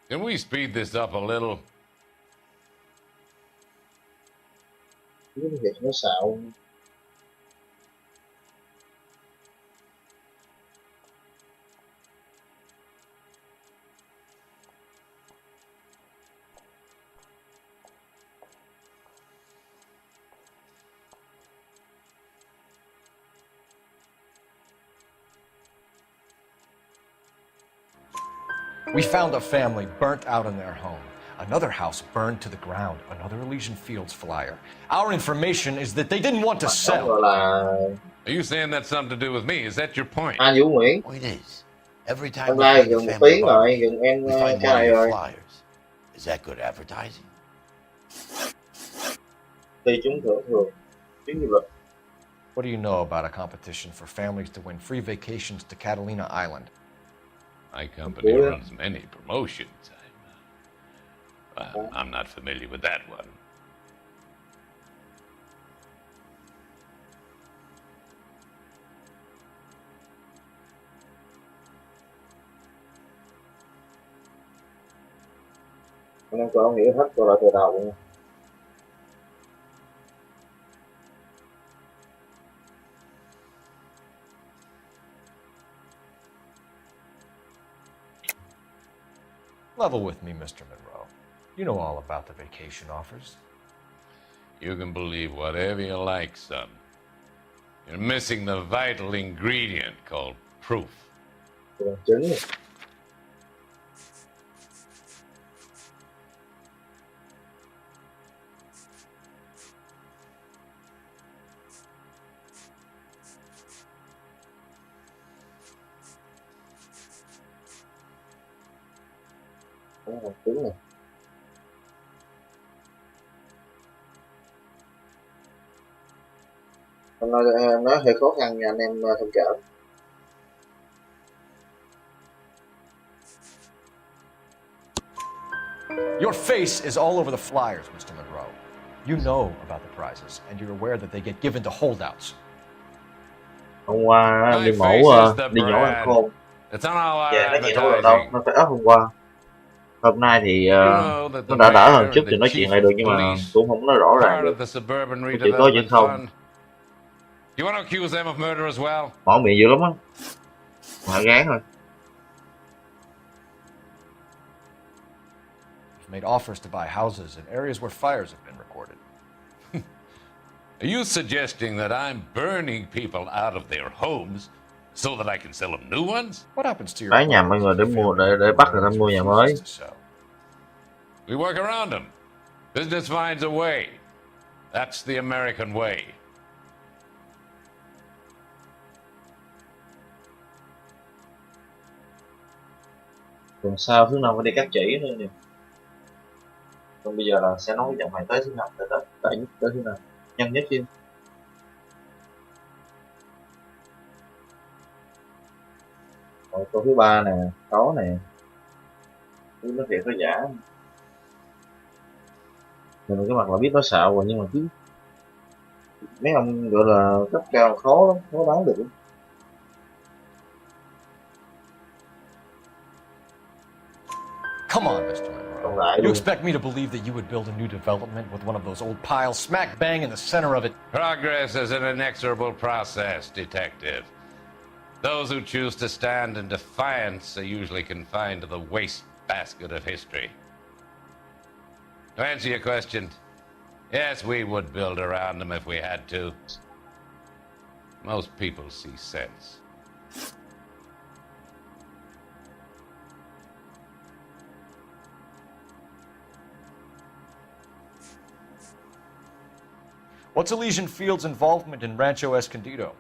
Can we speed this up a little? Cái việc nó xạo. We found a family burnt out in their home. Another house burned to the ground. Another Elysian Fields flyer. Our information is that they didn't want to sell. Are you saying that's something to do with me? Is that your point? Vũ Nguyễn. Point is, every time Hôm we nay find gần a một family tiếng rồi, barbecue, gần em we find one cái of này your rồi. flyers. Is that good advertising? Tùy chúng thưởng thường. Chuyến du lịch. What do you know about a competition for families to win free vacations to Catalina Island? My company runs many promotions. I'm not familiar with that one. Nên tôi không hiểu hết câu lại từ đầu luôn. Level with me, Mr. Monroe. You know all about the vacation offers. You can believe whatever you like, son. You're missing the vital ingredient called proof. Chứng. Chứng này. Hôm nay nó hơi khó khăn nha anh em thông cảm. Your face is all over the flyers, Mr. Monroe. You know about the prizes, and you're aware that they get given to holdouts. Hôm qua đi mổ đi nhổ ăn khôn. Dạ nó chỉ nói đâu, nó phải ấp hôm qua. Hôm nay thì nó đã đỡ hơn chút thì nói chuyện lại được nhưng mà cũng không nói rõ ràng được. Chỉ có những không. Mỏ miệng dữ lắm á. Mà gán thôi. Made offers to buy houses in areas where fires have been recorded. Are you suggesting that I'm burning people out of their homes so that I can sell them new ones? What happens to your bán nhà mọi người để mua để bắt người ta mua nhà mới. We work around them. Business finds a way. That's the American way. Tuần sau thứ năm phải đi cắt chỉ nữa nè. Còn bây giờ là sẽ nói với chồng mày tới thứ năm tới Tết. Tại nhất tới thế nào? Nhanh nhất phim. Rồi câu thứ ba nè, có nè. Nó thiệt nó giả. Mình cái mặt là biết nó xạo rồi nhưng mà chứ mấy ông gọi là cấp cao khó lắm, khó đoán được. Come on, Mr. Monroe. You expect me to believe that you would build a new development with one of those old piles smack bang in the center of it? Progress is an inexorable process, Detective. Those who choose to stand in defiance are usually confined to the waste basket of history. To answer your question, yes, we would build around them if we had to. Most people see sense. What's Elysian Field's involvement in Rancho Escondido?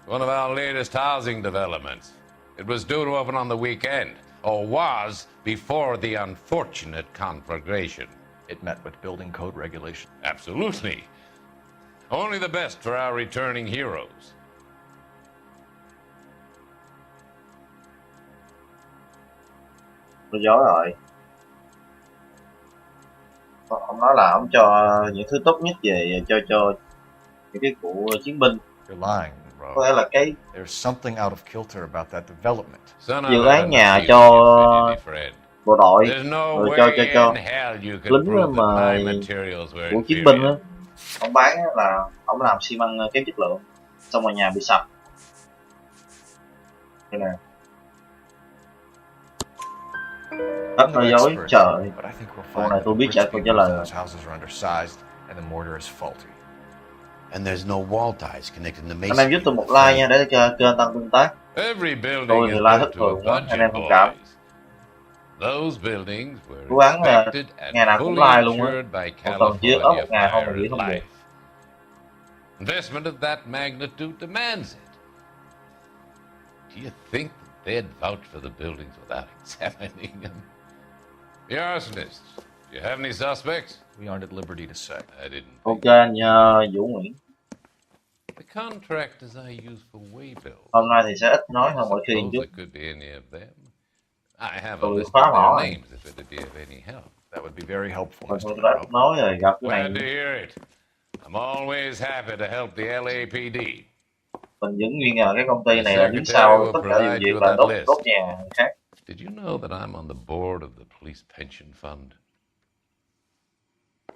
One of our latest housing developments. It was due to open on the weekend, or was before the unfortunate conflagration. It met with building code regulations. Absolutely. Only the best for our returning heroes. Tôi gió rồi. Ông nói là ông cho những thứ tốt nhất về cho những cái cụ chiến binh. You're lying, bro. Có thể là cái There's something out of kilter about that development. dự án nhà cho bộ đội, rồi cho lính mà của chiến binh á, ông bán là ông làm xi măng kém chất lượng, xong rồi nhà bị sập. Đây nè. Đất nói dối, trời. Câu này tôi biết trả câu trả lời. And there's no wall ties connecting the Anh mason. em giúp tôi một like nha để cho kênh tăng tương tác. Tôi thì like thất thường quá, anh em thông cảm. Cố gắng ngày nào cũng like luôn á. Một tuần chưa up một ngày không là nghĩ không được. Investment of that magnitude demands it. Do you think that they'd vouch for the buildings without examining them? The arsonists. Do you have any suspects? We aren't at liberty to say. I didn't. Ok, nhờ Vũ Nguyễn. The contractors I use for waybill. Hôm nay thì sẽ ít nói hơn mọi khi một chút. Could be any of them. I have a Tôi list phá of bỏ. their names if it would be of any help. That would be very helpful. Tôi đã nói rồi, gặp cái Glad to này. hear it. I'm always happy to help the LAPD. Mình vẫn nghi ngờ cái công ty này là đứng sau tất cả điều việc là đốt nhà khác. Did you know that I'm on the board of the police pension fund?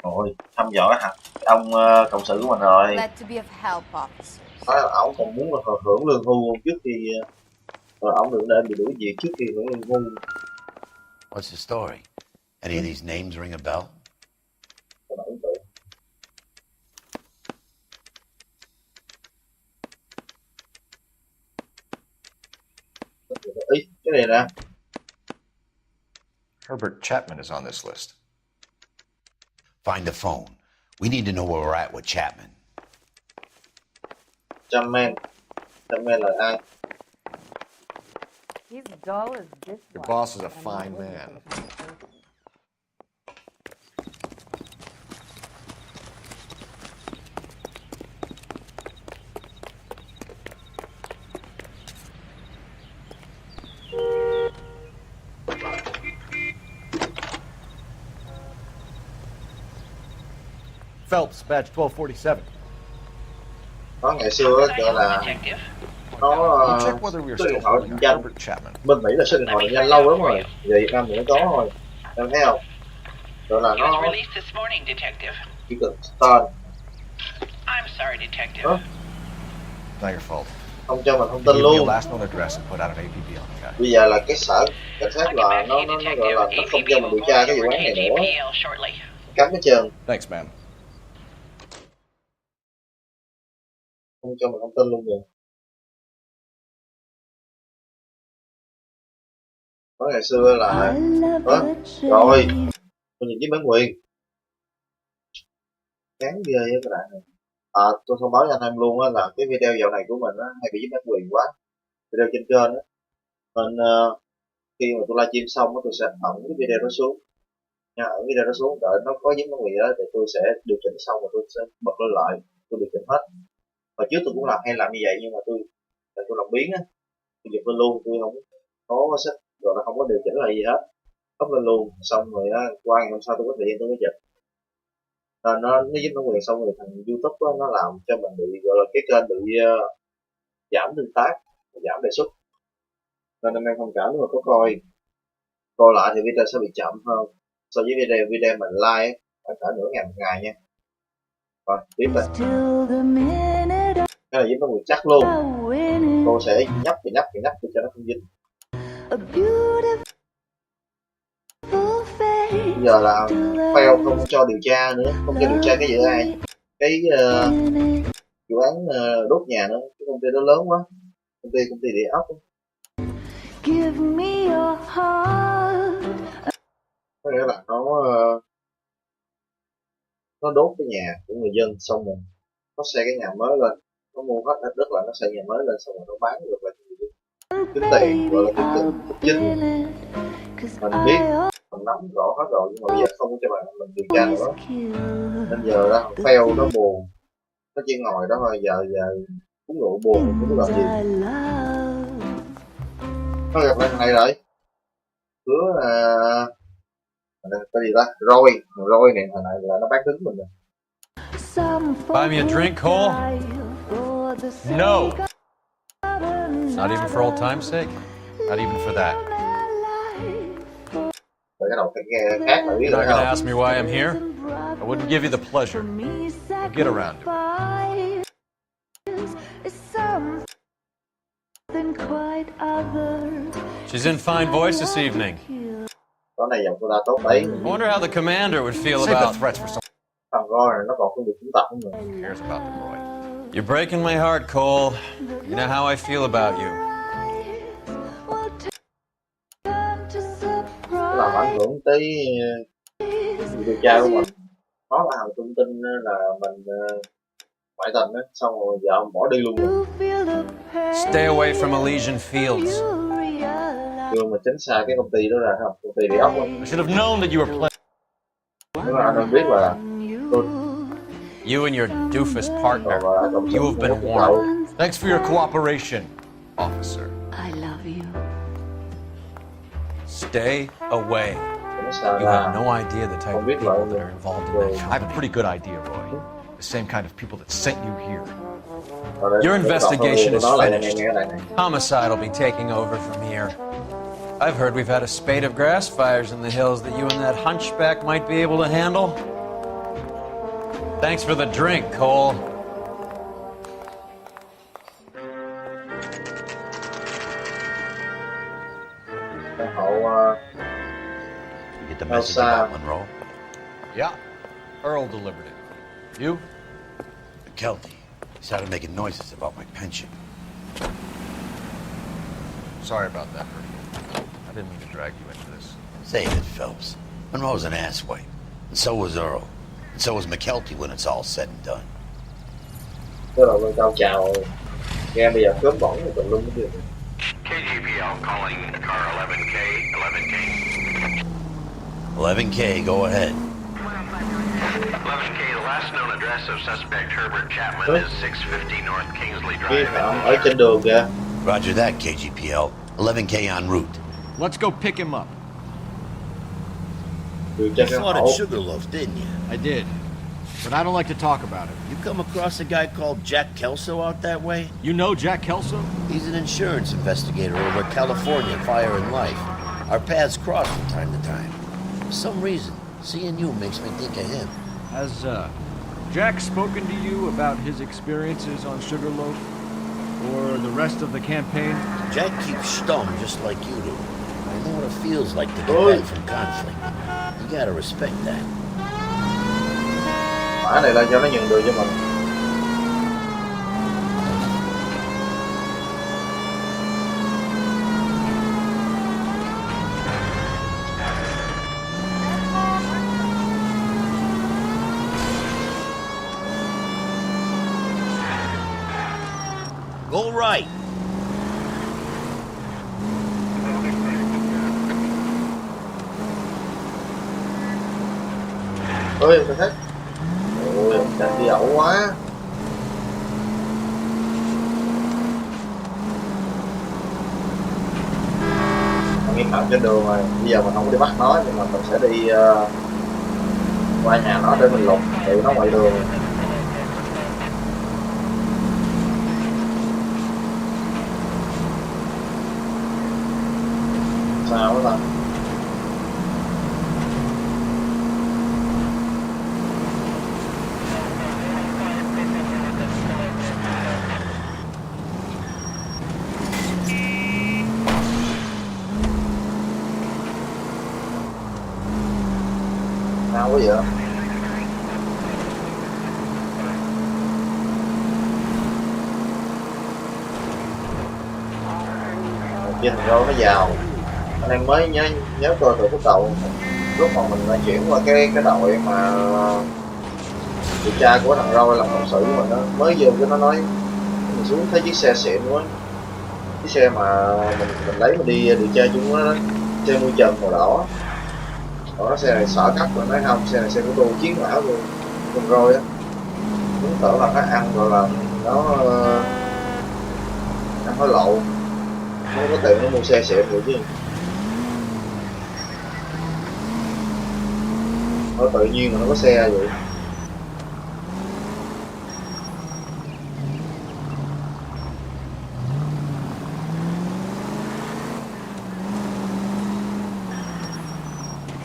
Rồi, thăm dò hả? Ông cộng sự của mình rồi. Glad to be of help, officers. Nói là ông còn muốn là hưởng lương hưu trước khi ông đừng để bị đuổi việc trước khi hưởng lương hưu. What's the story? Any of these names ring a bell? Ý, cái này nè. Herbert Chapman is on this list. Find the phone. We need to know where we're at with Chapman. Chapman là ai? He's dull as this. Your boss is a fine man. Phelps, badge 1247. Có ngày xưa gọi là nó số điện thoại định danh. Bên Mỹ là số điện thoại định danh lâu lắm rồi, giờ Việt Nam thì nó có thôi. Em thấy không? Gọi là nó chỉ cần tên. I'm sorry, detective. Not your fault. Không cho mình thông tin luôn. Bây giờ là cái sở cảnh sát là nó gọi là nó không cho mình điều tra cái vụ án này nữa. Cấm hết trơn. Thanks, man. Không cho mình thông tin luôn rồi. Có ngày xưa là rồi tôi nhìn với bản quyền chán ghê á các bạn này. Tôi thông báo cho anh em luôn á là cái video dạo này của mình á hay bị dính bản quyền quá, video trên kênh á, nên khi mà tôi livestream xong á tôi sẽ ẩn cái video đó xuống nha, ở video nó xuống đợi nó có dính nó gì đó thì tôi sẽ điều chỉnh xong rồi tôi sẽ bật lên lại, tôi điều chỉnh hết. Hồi trước tôi cũng làm như vậy nhưng mà tôi làm biến á, tôi giật lên luôn, tôi không có sách gọi là không có điều chỉnh lại gì hết, up lên luôn xong rồi á, qua ngày hôm sau tôi có thời gian tôi mới chụp. Nó dính bản quyền xong rồi thằng YouTube á, nó làm cho mình bị gọi là cái kênh bị giảm tương tác, giảm đề xuất, nên anh em thông cảm nếu mà có coi lại thì video sẽ bị chậm hơn so với video mình like khoảng cả nửa ngày một ngày nha. Rồi tiếp đây, cái này dính bản quyền chắc luôn, cô sẽ nhấp để cho nó không dính. Bây giờ là fail không cho điều tra nữa, không cho điều tra cái dự án vụ án đốt nhà nữa, cái công ty đó lớn quá, công ty địa ốc. Có nghĩa là nó đốt cái nhà của người dân xong rồi nó xây cái nhà mới lên, nó mua hết đất lại nó xây nhà mới lên xong rồi nó bán được lại kiếm tiền, gọi là kiếm tiền chính. Mình biết mình nắm rõ hết rồi nhưng mà bây giờ không có cho mình điều tra nữa, nên giờ đó fail nó buồn, nó chỉ ngồi đó thôi. Giờ uống rượu buồn cũng không làm gì. Nó gặp lại thằng này rồi, hứa cái gì ta, roi này, thằng này là nó bán trứng mình rồi. Buy me a drink, Cole? No. Not even for old time's sake. Not even for that. Cái đầu phải nghe khác là biết You're not rồi going to không? ask me why I'm here? I wouldn't give you the pleasure. I'll get around to it. She's in fine voice this evening. Con này giọng cô ta tốt đấy. I wonder how the commander would feel Save the about... threats for some... Thằng Roy này nó còn không được chứng tập nữa. Who cares about the Roy? You're breaking my heart, Cole. You know how I feel about you. Làm ảnh hưởng tới điều tra của mình. Nó là hàng thông tin là mình ngoại tình á, xong rồi vợ bỏ đi luôn rồi. Stay away from Elysian Fields. Chưa mà tránh xa cái công ty đó là không, công ty địa ốc. I should have known that you were playing. Nếu mà anh không biết là tôi You and your doofus partner. You have been warned. Thanks for your cooperation, officer. I love you. Stay away. You have no idea the type of people that are involved in that. I have a pretty good idea, Roy. The same kind of people that sent you here. Your investigation is finished. Homicide will be taking over from here. I've heard we've had a spate of grass fires in the hills that you and that hunchback might be able to handle. Thanks for the drink, Cole. You get the message about Monroe? Yeah, Earl delivered it. You? McKelty. He started making noises about my pension. Sorry about that, Murphy. I didn't mean to drag you into this. Save it, Phelps. Monroe's an asswipe. And so was Earl. And so was McKelty when it's all said and done. Tôi đầu lên cao chào nghe bây giờ cướp bỏng rồi tùm lum cái điều. KGPL calling car 11K, 11K. 11K, go ahead. 11K, the last known address of suspect Herbert Chapman is 650 North Kingsley Vi Drive. phạm ở trên đường kìa. Roger that, KGPL. 11K en route. Let's go pick him up. Điều tra You căn fought hộ. at Sugarloaf, didn't you? I did, but I don't like to talk about it. You come across a guy called Jack Kelso out that way? You know Jack Kelso? He's an insurance investigator over at California Fire and Life. Our paths cross from time to time. For some reason, seeing you makes me think of him. Has Jack spoken to you about his experiences on Sugarloaf? Or the rest of the campaign? Jack keeps stum just like you do. I know what it feels like to get back from conflict. You gotta respect that. Mã này là cho nó nhường đường cho mình. Go right. Ơi tôi thích. Ôi đang đi ẩu quá. Nghi phạm trên đường rồi, bây giờ mình không có đi bắt nó nhưng mà mình sẽ đi qua nhà nó để mình lục tụi nó ngoài đường. Sao đó ta? Sao quá vậy? Kia thằng Rô nó vào. Anh em mới nhớ tôi từ lúc đầu lúc mà mình chuyển qua cái đội mà điều tra của thằng Rô làm cộng sự của mình đó, mới vô cái nó nói mình xuống thấy chiếc xe xịn quá, chiếc xe mà mình lấy mà đi điều tra chung đó, xe mui trần màu đỏ. Đó, xe này xỏ cắp mà nói không, xe này xe của tôi chiến mã luôn con Rô á, đúng tưởng là nó ăn rồi là nó ăn hối lộ, không có tiền nó mua xe xịn được chứ. Nó tự nhiên mà nó có xe vậy.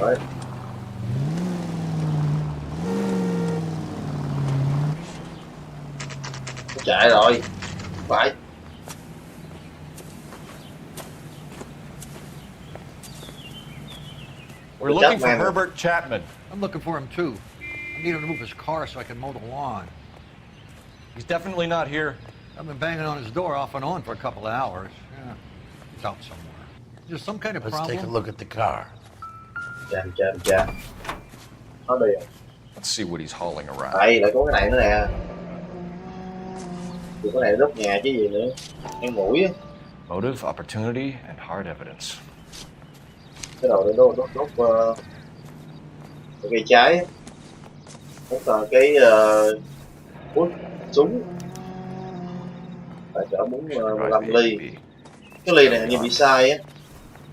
Đấy. Nó chạy rồi. Phải. We're looking for Herbert Chapman. I'm looking for him too. I need him to move his car so I can mow the lawn. He's definitely not here. I've been banging on his door off and on for a couple of hours. Yeah, he's out somewhere. Is there some kind of problem? Let's take a look at the car. Chà. Nó đi. Let's see what he's hauling around. Đây, lại có cái này nữa nè. Thì cái này đốt nhà chứ gì nữa. Em mũi á. Motive, opportunity, and hard evidence. Cái đầu để đốt cây trái, đốt cái hút súng, phải chở 45 ly. Cái ly này hình như bị sai á,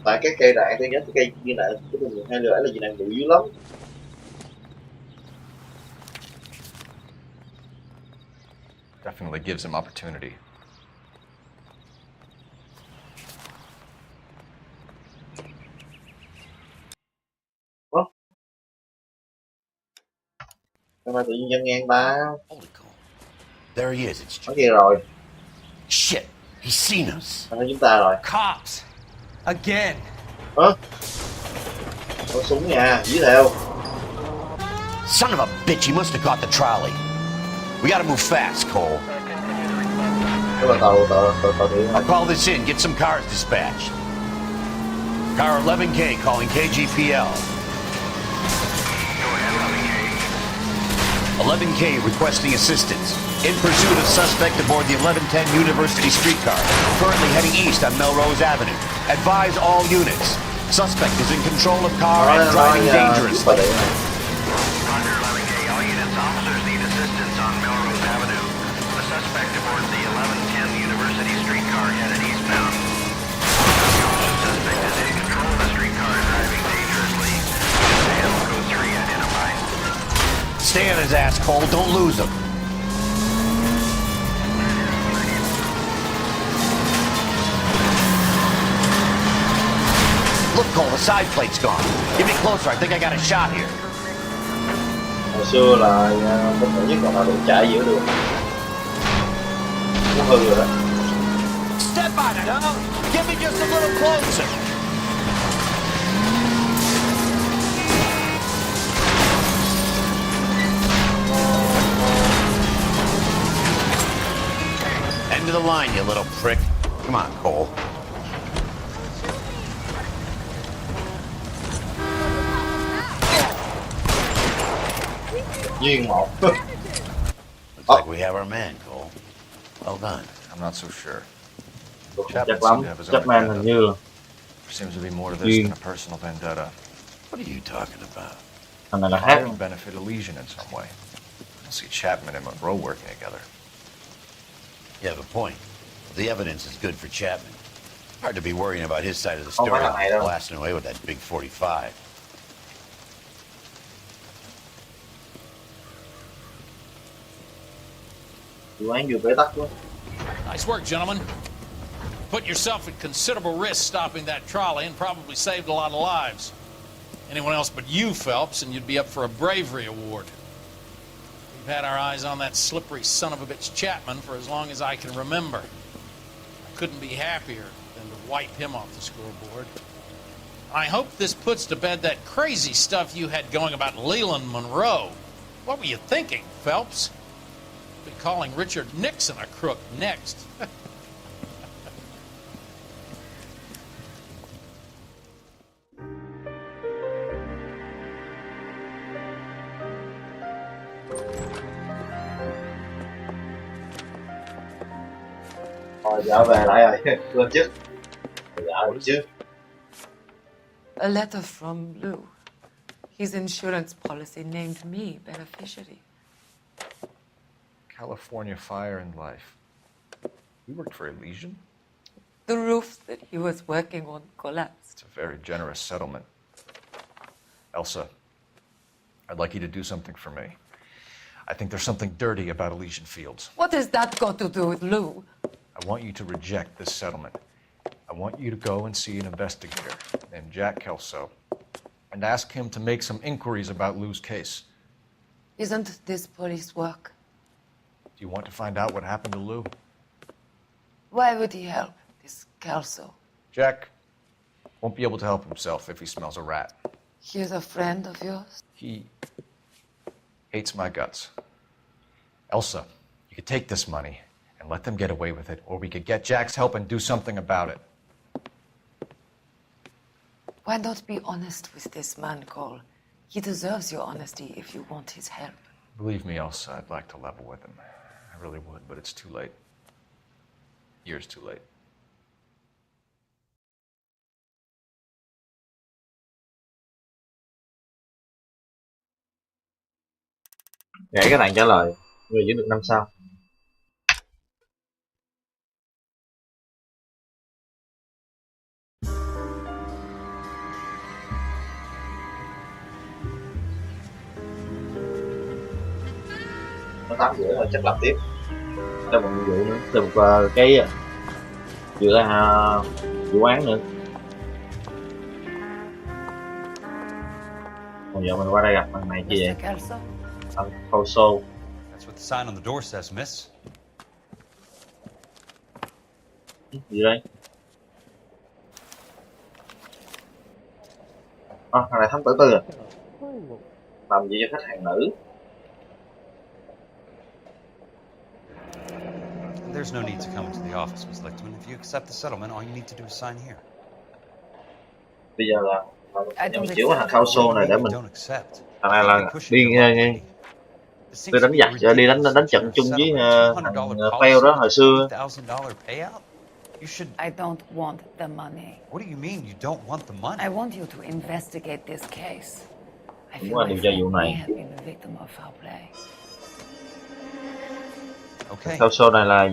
tại cái cây đạn tôi nhớ cái cây viên đạn của tôi 12 lửa là viên đạn bự dữ lắm. Definitely gives him opportunity. Sao mà tự nhiên dân ngang ta? There he is. Ở kia rồi. Shit, he's seen us. Thấy chúng ta rồi. Cops. Again. Hả? Có súng nha, dí theo. Son of a bitch, he must have caught the trolley. We gotta move fast, Cole. Cái là tàu điện. I'll call this in, get some cars dispatched. Car 11K calling KGPL. 11K requesting assistance. In pursuit of suspect aboard the 1110 University streetcar. Currently heading east on Melrose Avenue. Advise all units. Suspect is in control of car and driving dangerously. Roger 11K. All units, officers need assistance on Melrose Avenue. The suspect aboard the 1110 University streetcar headed eastbound. Suspect is in control of the streetcar and driving dangerously. Code 3 identified. Stay on his ass, Cole. Don't lose him. Look, Cole, the side plate's gone. Get me closer. I think I got a shot here. Hồi xưa là bất ngờ nhất còn là đường chạy giữa đường. Nó hư rồi đó. Step on it, huh? Get me just a little closer. End of the line, you little prick. Come on, Cole. Duyên một. Looks like we have our man, Cole. Well done. I'm not so sure. Chắc lắm, chắc man hình như là seems to be more to this than a personal vendetta. What are you talking about? Thằng này là Fire hát. and benefit Elysian in some way. I see Chapman and Monroe working together. You have a point. The evidence is good for Chapman. Hard to be worrying about his side of the Không story, phải thằng này đâu. blasting away with that big 45. Vụ án vừa bế tắc quá. Nice work, gentlemen. Put yourself at considerable risk stopping that trolley and probably saved a lot of lives. Anyone else but you, Phelps, and you'd be up for a bravery award. We've had our eyes on that slippery son of a bitch Chapman for as long as I can remember. I couldn't be happier than to wipe him off the scoreboard. I hope this puts to bed that crazy stuff you had going about Leland Monroe. What were you thinking, Phelps? Be calling Richard Nixon a crook next. Thôi trở về lại rồi. Lên chứ. Dạ được chứ. A letter from Lou. His insurance policy named me beneficiary. California Fire and Life. You worked for Elysian? The roof that he was working on collapsed. It's a very generous settlement. Elsa, I'd like you to do something for me. I think there's something dirty about Elysian Fields. What has that got to do with Lou? I want you to reject this settlement. I want you to go and see an investigator named Jack Kelso and ask him to make some inquiries about Lou's case. Isn't this police work? Do you want to find out what happened to Lou? Why would he help, this Kelso? Jack won't be able to help himself if he smells a rat. He's a friend of yours? He hates my guts. Elsa, you could take this money and let them get away with it, or we could get Jack's help and do something about it. Why not be honest with this man, Cole? He deserves your honesty if you want his help. Believe me, Elsa, I'd like to level with him. I really would, but it's too late. Years too late. Để cái này trả lời. Người giữ được 5 sao. Nó 8 rưỡi rồi, chắc làm tiếp. Thêm một vụ nữa, thêm một cái dự vụ án nữa. Còn giờ mình qua đây gặp thằng này chi vậy? Thằng Kelso. That's what the sign on the door says, miss. Gì đây? Thằng này thám tử tư à? Làm gì cho khách hàng nữ? There's no need to come into the office, Miss Lichtman. If you accept the settlement, all you need to do is sign here. Bây giờ là mình chịu cái thằng Kelso này để mình. Thằng này là đi đánh giặc, đi đánh trận chung với thằng fail đó hồi xưa. I don't want the money. What do you mean you don't want the money? I want you to investigate this case. I Đúng là điều tra vụ này. have been a victim of foul play. Kelso này là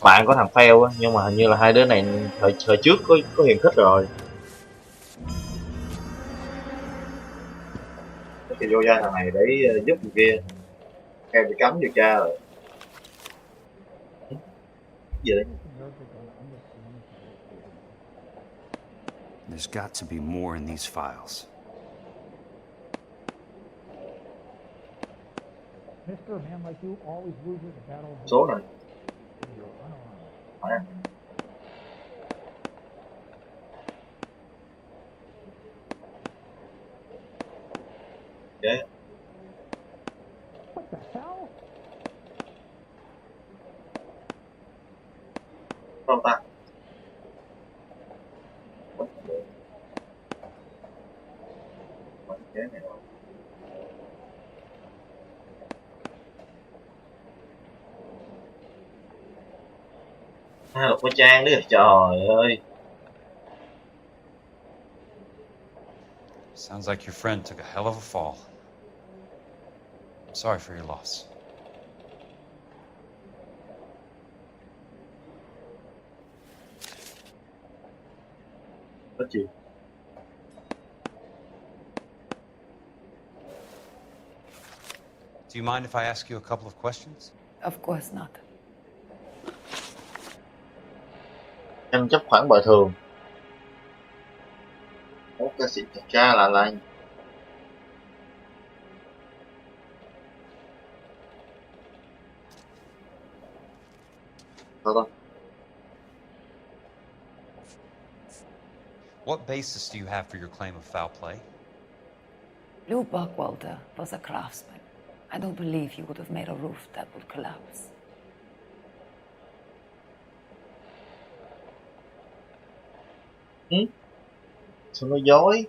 bạn của thằng fail á, nhưng mà hình như là hai đứa này thời trước có hiềm khích rồi. Thì vô gia thằng này để giúp người kia. Theo bị cấm điều tra rồi. Gì đấy? There's got to be more in these files. Số này. Okay. Không ta. Lục qua trang nữa, trời ơi. Sounds like your friend took a hell of a fall. sorry for your loss. Có chuyện. Do you mind if I ask you a couple of questions? Of course not. Em chấp khoản bồi thường. Một ca sĩ thật ra là anh. Thôi. What basis do you have for your claim of foul play? Lou Buckwalter was a craftsman. I don't believe he would have made a roof that would collapse. Sao nó dối?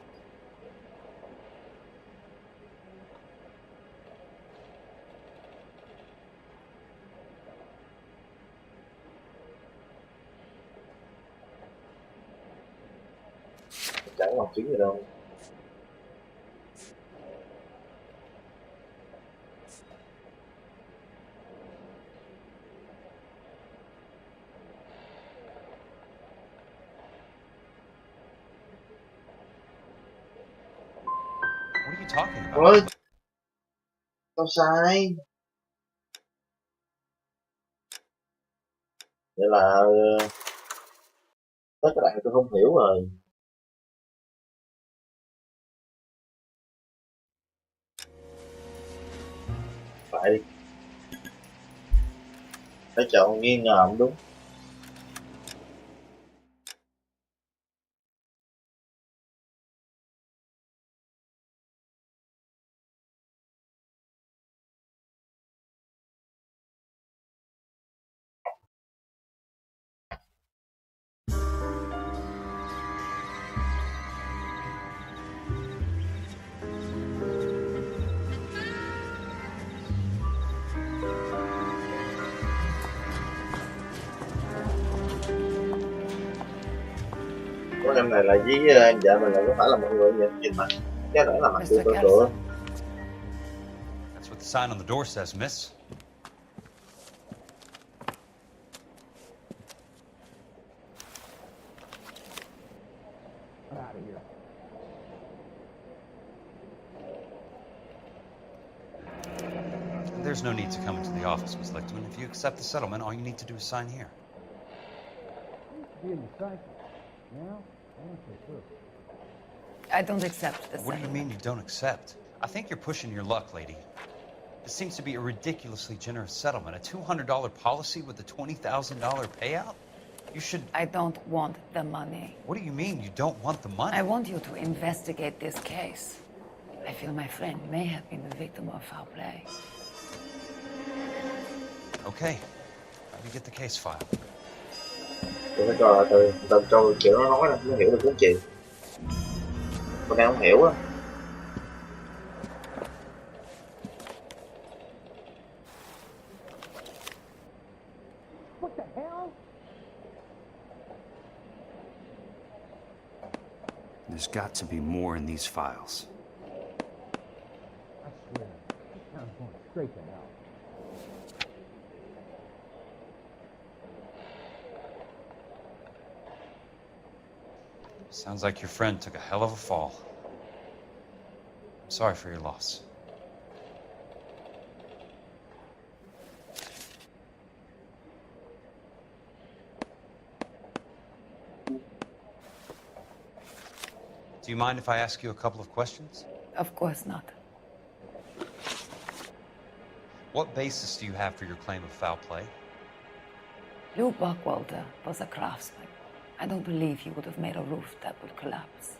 Chẳng bằng chứng gì đâu. What are you talking about? Ôi, tao sai. Vậy là tất cả bạn tôi không hiểu rồi. Phải đi. Phải chọn nghi ngờ không đúng. Có em này là với em vợ mình là có phải là mọi người vậy? Nhìn mặt chắc đã là mặt tựa tựa. That's what the sign on the door says, miss. Get out of here. There's no need to come into the office, Miss Lichtman. If you accept the settlement, all you need to do is sign here. Now? I don't accept this. What do you mean you don't accept? I think you're pushing your luck, lady. This seems to be a ridiculously generous settlement. A $200 policy with a $20,000 payout? You should... I don't want the money. What do you mean you don't want the money? I want you to investigate this case. I feel my friend may have been the victim of foul play. Okay. Let me get the case file. Tôi phải cho từ cho kiểu nó nói nó hiểu được cuốn chuyện. Con đang không hiểu á. What the hell? There's got to be more in these files. I swear, this town's going straight to hell. Sounds like your friend took a hell of a fall. I'm sorry for your loss. Do you mind if I ask you a couple of questions? Of course not. What basis do you have for your claim of foul play? Lou Buckwalter was a craftsman. I don't believe he would have made a roof that would collapse.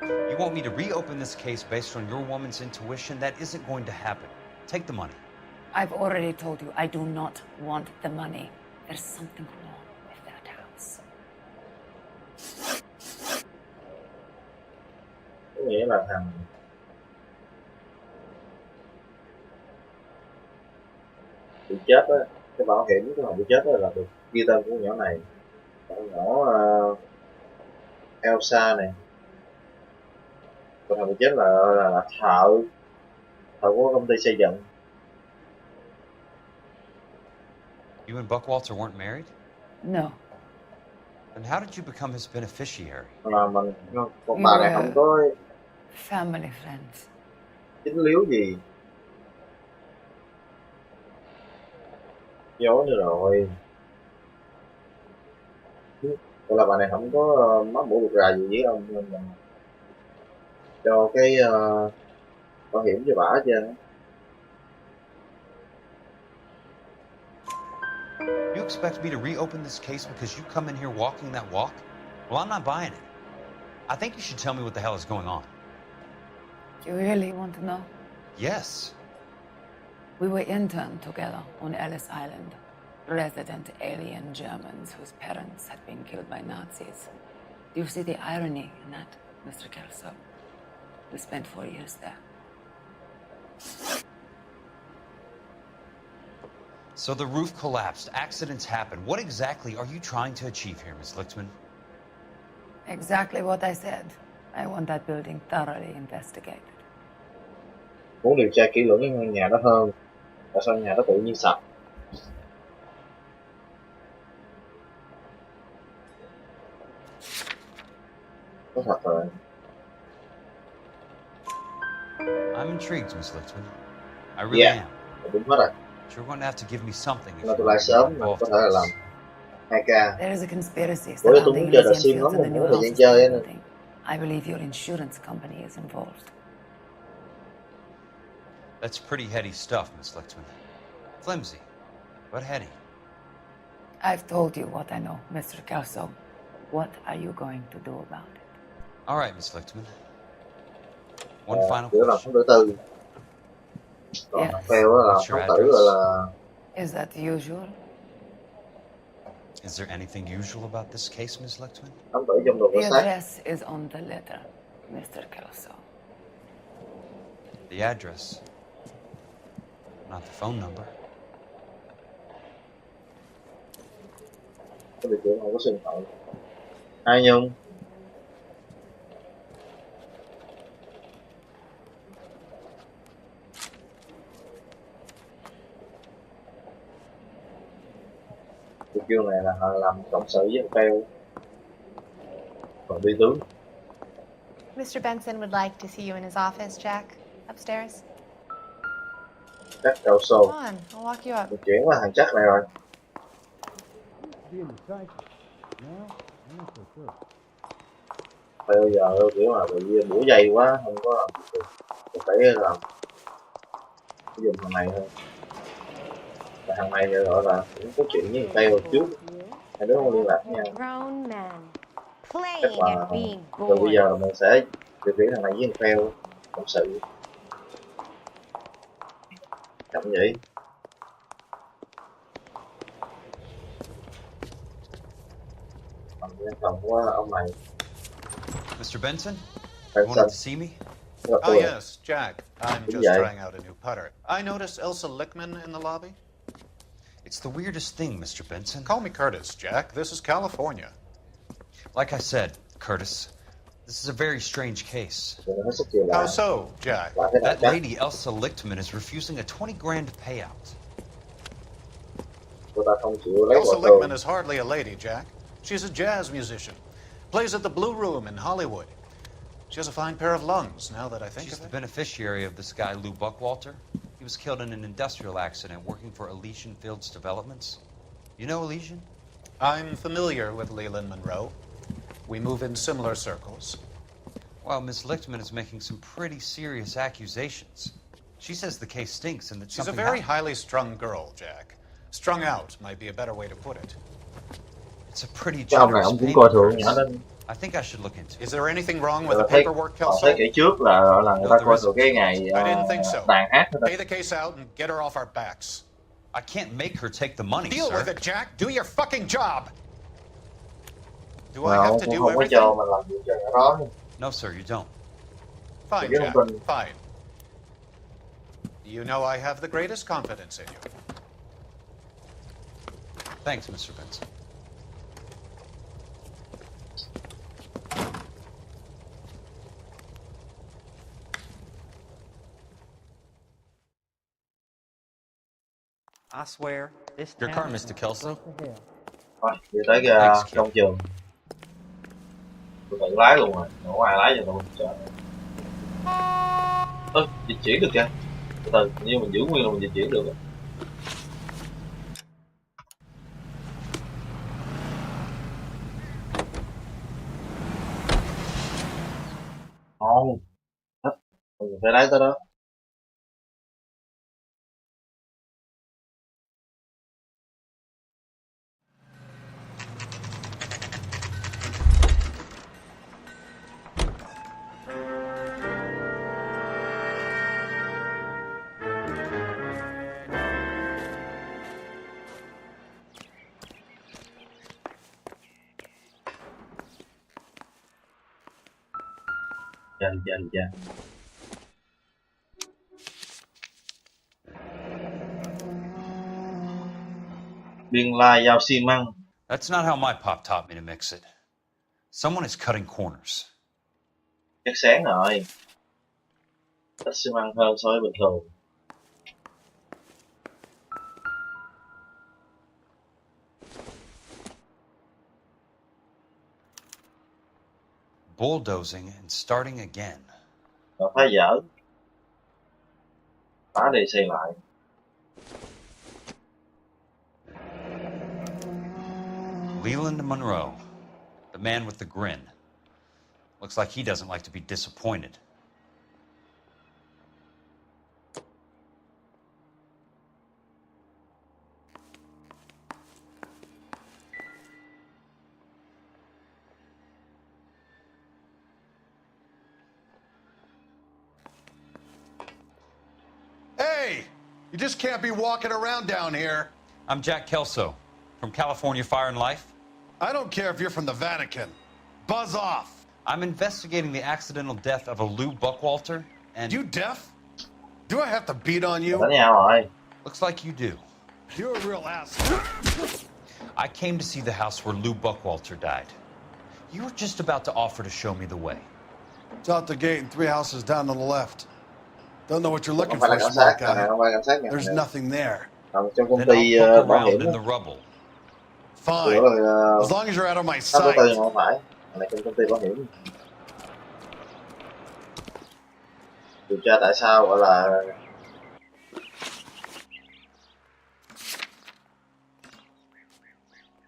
You want me to reopen this case based on your woman's intuition? That isn't going to happen. Take the money. I've already told you I do not want the money. There's something wrong with that house. Có nghĩa là thằng bị chết á, cái bảo hiểm cái thằng bị chết đó là được ghi tên của nhỏ này, con nhỏ Elsa này, Còn thằng bị chết là thợ của công ty xây dựng. You and Buckwalter weren't married? No. Then how did you become his beneficiary? Mà mình con bà này không có family friends. chính liếu gì. Giấu nữa rồi. Còn là bà này không có mắc bổ buộc rà gì với ông nên mình cho cái bảo hiểm cho bà hết trơn. You expect me to reopen this case because you come in here walking that walk? Well, I'm not buying it. I think you should tell me what the hell is going on. You really want to know? Yes. We were interned together on Ellis Island. Resident alien Germans whose parents had been killed by Nazis. Do you see the irony in that, Mr. Kelso? We spent 4 years there. So the roof collapsed, accidents happened. What exactly are you trying to achieve here, Miss Lichtman? Exactly what I said. I want that building thoroughly investigated. Muốn điều tra kỹ lưỡng cái ngôi nhà đó hơn. Tại sao nhà đó tự nhiên sập? Có thật rồi. I'm intrigued, Miss Lichtman. I really am. Đúng hết rồi. You're going to have to give me something if Tôi you're lại sớm mà có thể là làm 2K. There is a conspiracy Bữa tôi muốn surrounding chơi đợt Elysian xuyên lắm, Fields and the mình new muốn thời gian houses chơi they're á. building. I believe your insurance company is involved. That's pretty heady stuff, Miss Lichtman. Flimsy, but heady. I've told you what I know, Mr. Kelso. What are you going to do about it? All right, Miss Lichtman. One final Kiểu là question. không đối tư. Còn fail đó là What's your không tử address? là Is that usual? Is there anything usual about this case, Miss Lichtman? không tử trong đồ The có xác. address is on the letter, Mr. Kelso. The address, not the phone number. Cái địa chỉ không có xin thoại. Ai Nhung? Cái chương này là làm cộng sự với fail. Còn đi tướng. Mr. Benson would like to see you in his office, Jack. Upstairs. Chắc cao sâu. Come on, I'll walk you up. Mình chuyển qua thằng chắc này rồi. Bây giờ kiểu là bị bủa dày quá, không có làm được. Mình phải làm dùng thằng này thôi. Và thằng này gọi là cũng có chuyện với thằng Teo trước. Hai đứa không liên lạc với nhau. Grown man Chắc playing là and being từ bây giờ là bored. mình sẽ điều khiển thằng này với thằng Teo cộng sự. Chậm vậy. Phòng của ông này. Mr. Benson, you wanted to see me? Oh, yes, Jack. I'm just trying out a new putter. I noticed Elsa Lichtman in the lobby. It's the weirdest thing, Mr. Benson. Call me Curtis, Jack. This is California. Like I said, Curtis, this is a very strange case. How so, Jack? That lady, Elsa Lichtman, is refusing a 20 grand payout. Elsa Lichtman is hardly a lady, Jack. She's a jazz musician. Plays at the Blue Room in Hollywood. She has a fine pair of lungs, now that I think She's of the it. beneficiary of this guy, Lou Buckwalter. He was killed in an industrial accident working for Elysian Fields Developments. You know Elysian? I'm familiar with Leland Monroe. We move in similar circles. Well, Miss Lichtman is making some pretty serious accusations. She says the case stinks and that She's a something very happened. highly strung girl, Jack. Strung out might be a better way to put it. It's a pretty Cái ông này generous ông cũng payment, coi thường Curtis. nhỏ nên I think I should look into it. Is there anything wrong with Rồi the thấy paperwork, họ Kelso? thấy kể trước là người ta coi thường cái ngày I didn't think so. tàn hát đó. Pay the case out and get her off our backs. I can't make her take the money, Deal sir. with it, Jack. Do your fucking job. Do I Mà have ông to cũng do không có everything? cho mình làm việc cho nhỏ đó. No, sir, you don't. Fine, Chứ Jack. không tin. Fine. You know I have the greatest confidence in you. Thanks, Mr. Benson. I swear, this Your car, Mr. Kelso. Thôi, đi tới công trường. Tôi tự lái luôn rồi, không có ai lái cho tôi. Trời. Ơ, dịch chuyển được kìa. Từ từ, như mình giữ nguyên là mình dịch chuyển được. Không, mình phải lái tới đó. Dạ. Biên lai giao xi măng. That's not how my pop taught me to mix it. Someone is cutting corners. Chắc sáng rồi. Ít xi măng hơn so với bình thường. Bulldozing and starting again. Nó phá dở. Phá đi xây lại. Leland Monroe, the man with the grin. Looks like he doesn't like to be disappointed. Hey, you just can't be walking around down here. I'm Jack Kelso, from California Fire and Life. I don't care if you're from the Vatican. Buzz off. I'm investigating the accidental death of a Lou Buckwalter, and... You deaf? Do I have to beat on you? Looks like you do. You're a real asshole. I came to see the house where Lou Buckwalter died. You were just about to offer to show me the way. It's out the gate and 3 houses down on the left. Don't know what you're looking for, smart guy. There's nothing there. Trong công Then ty I'll poke bảo around hiểm in the rubble. Fine. As long as you're out of my Công sight. ty không phải, này trong công ty bảo hiểm. Điều tra tại sao gọi là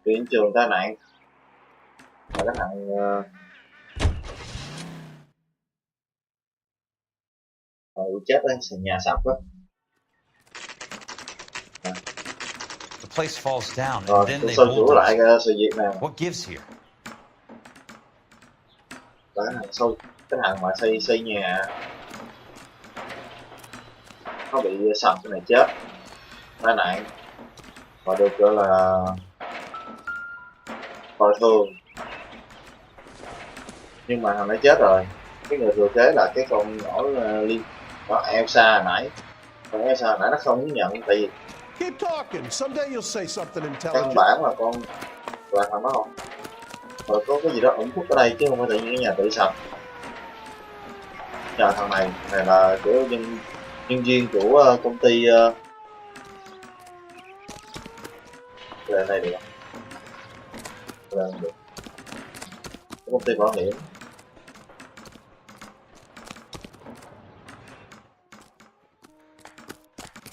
hiện trường tai nạn là cái thằng chết ở nhà sập á. The place falls down, and Rồi, then tôi they soi sửa lại bulldoze. sự việc này. What gives here? Cái thằng mà xây nhà nó bị sập, cái này chết, tai nạn và được gọi là bồi thường, nhưng mà thằng này chết rồi. Cái người thừa kế là cái con nhỏ liên đó Elsa hồi nãy, con Elsa hồi nãy nó không muốn nhận, tại vì Keep talking. Someday you'll say something căn intelligent. bản là con là thằng đó không. Rồi có cái gì đó ẩn khuất ở đây chứ không phải tự nhiên cái nhà tự sập. Nhờ thằng này là kiểu nhân viên của công ty cái này được không? Được. Công ty bảo hiểm.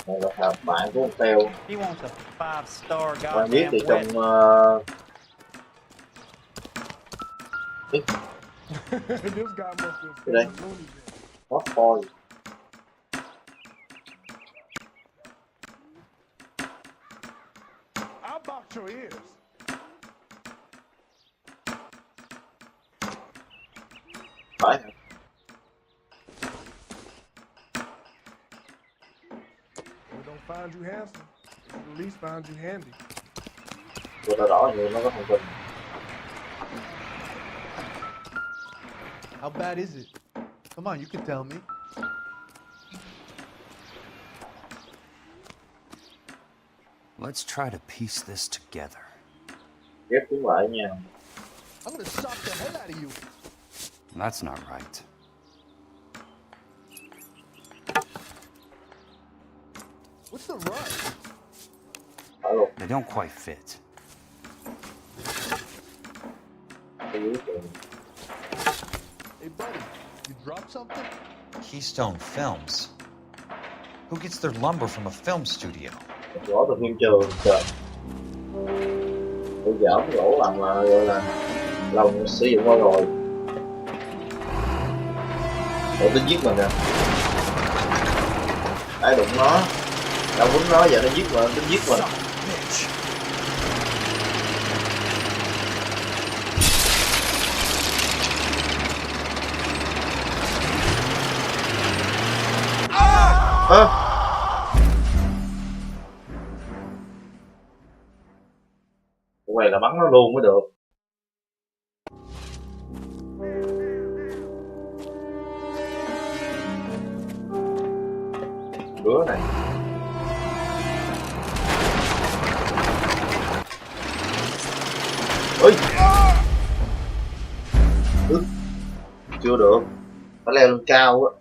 Này là bạn của ông Theo. He wants a 5-star Bạn biết goddamn thì trong wedding. This guy must have cái đây hot boy. I'll box your ears. Phải hả? We don't find you handsome. We at least find you handy. Tôi đã rõ nhiều nó có thông tin. How bad is it? Come on, you can tell me. Let's try to piece this together. Ghép chúng lại nha. I'm gonna sock the hell out of you. That's not right. What's the rush? They don't quite fit. Hey, buddy, you dropped something? Keystone Films. Who gets their lumber from a film studio? Gỗ từ phim trường trời. Tôi dở cái gỗ làm gọi là lòng sử dụng qua rồi. Để tính giết mình nè. Ai đụng nó, đâu quýnh nó giờ nó giết mình, tính giết mình. Quay là bắn nó luôn mới được. Đứa này ôi chưa được, phải leo lên cao á.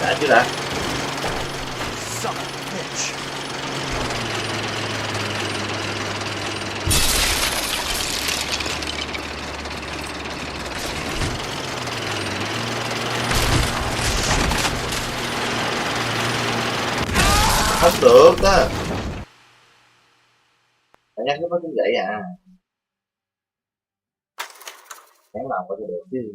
Đã chứ đã. Không được á. Phải nhắc nó cũng vậy à. Đáng làm phải được chứ.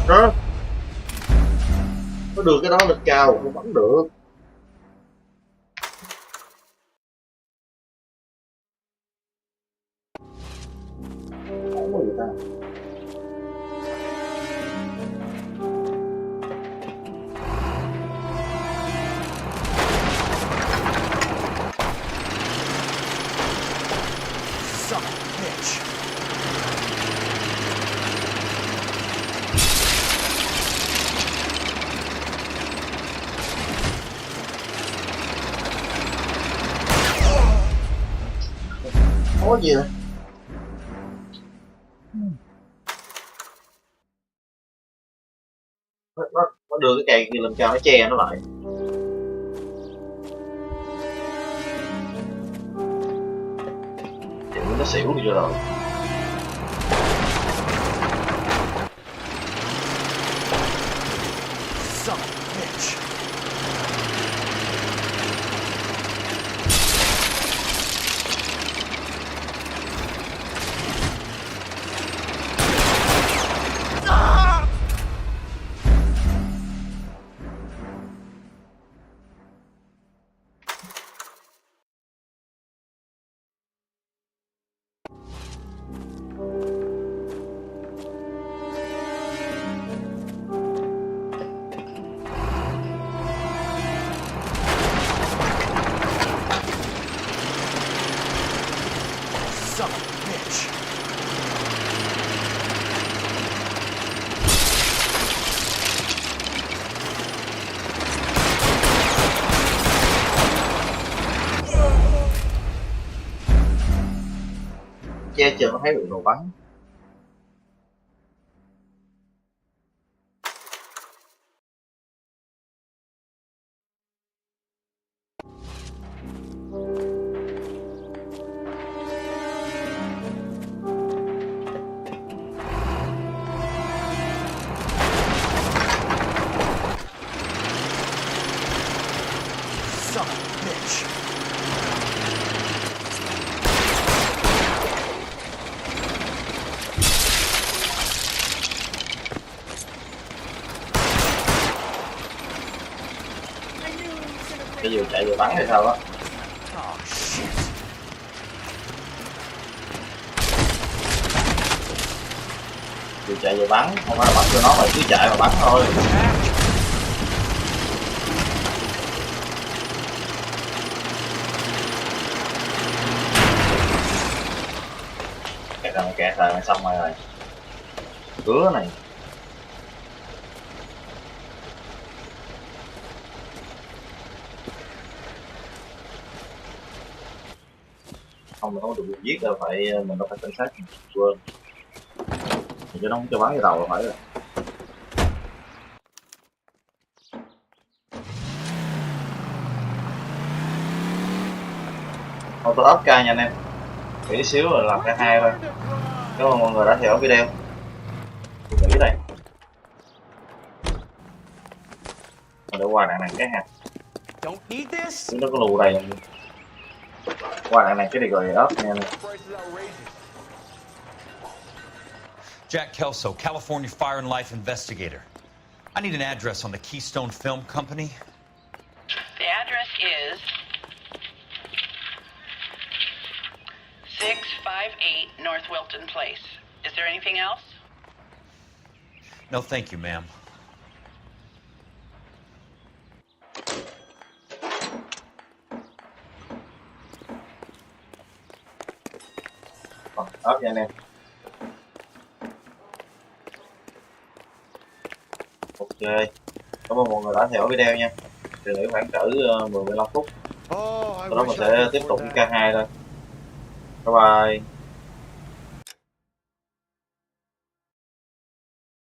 Đó. Có đưa cái đó lên cao không bắn được. Không có gì ta. Có gì vậy? Nó đưa cái cây kia lên cao, nó che nó lại. Thì nó xỉu đi rồi. Che chở nó thấy được đồ bắn. Cái vừa chạy vừa bắn hay sao đó. Cứ chạy về bắn, không phải là bắn cho nó mà cứ chạy và bắn thôi. Kẹt rồi mày xong rồi. Cứa này. Không, mình không được giết đâu, phải mình đâu phải cảnh sát, quên. Mình cho nó không cho bắn cái đầu là phải rồi. Thôi tôi up ca nha anh em, nghĩ xíu rồi làm cái 2 thôi. Cảm ơn mọi người đã theo dõi video. Tôi nghĩ đây mình đã qua đạn này cái hạt nó có lù đầy qua đạn này cái này rồi up nha. Jack Kelso, California Fire and Life Investigator. I need an address on the Keystone Film Company. The address is 658 North Wilton Place. Is there anything else? No, thank you, ma'am. Up nha anh em. Ok, cảm ơn mọi người đã theo dõi video nha. Thì nghĩ khoảng cỡ 10-15 phút. Sau đó mình sẽ tiếp tục K2 thôi. Bye bye.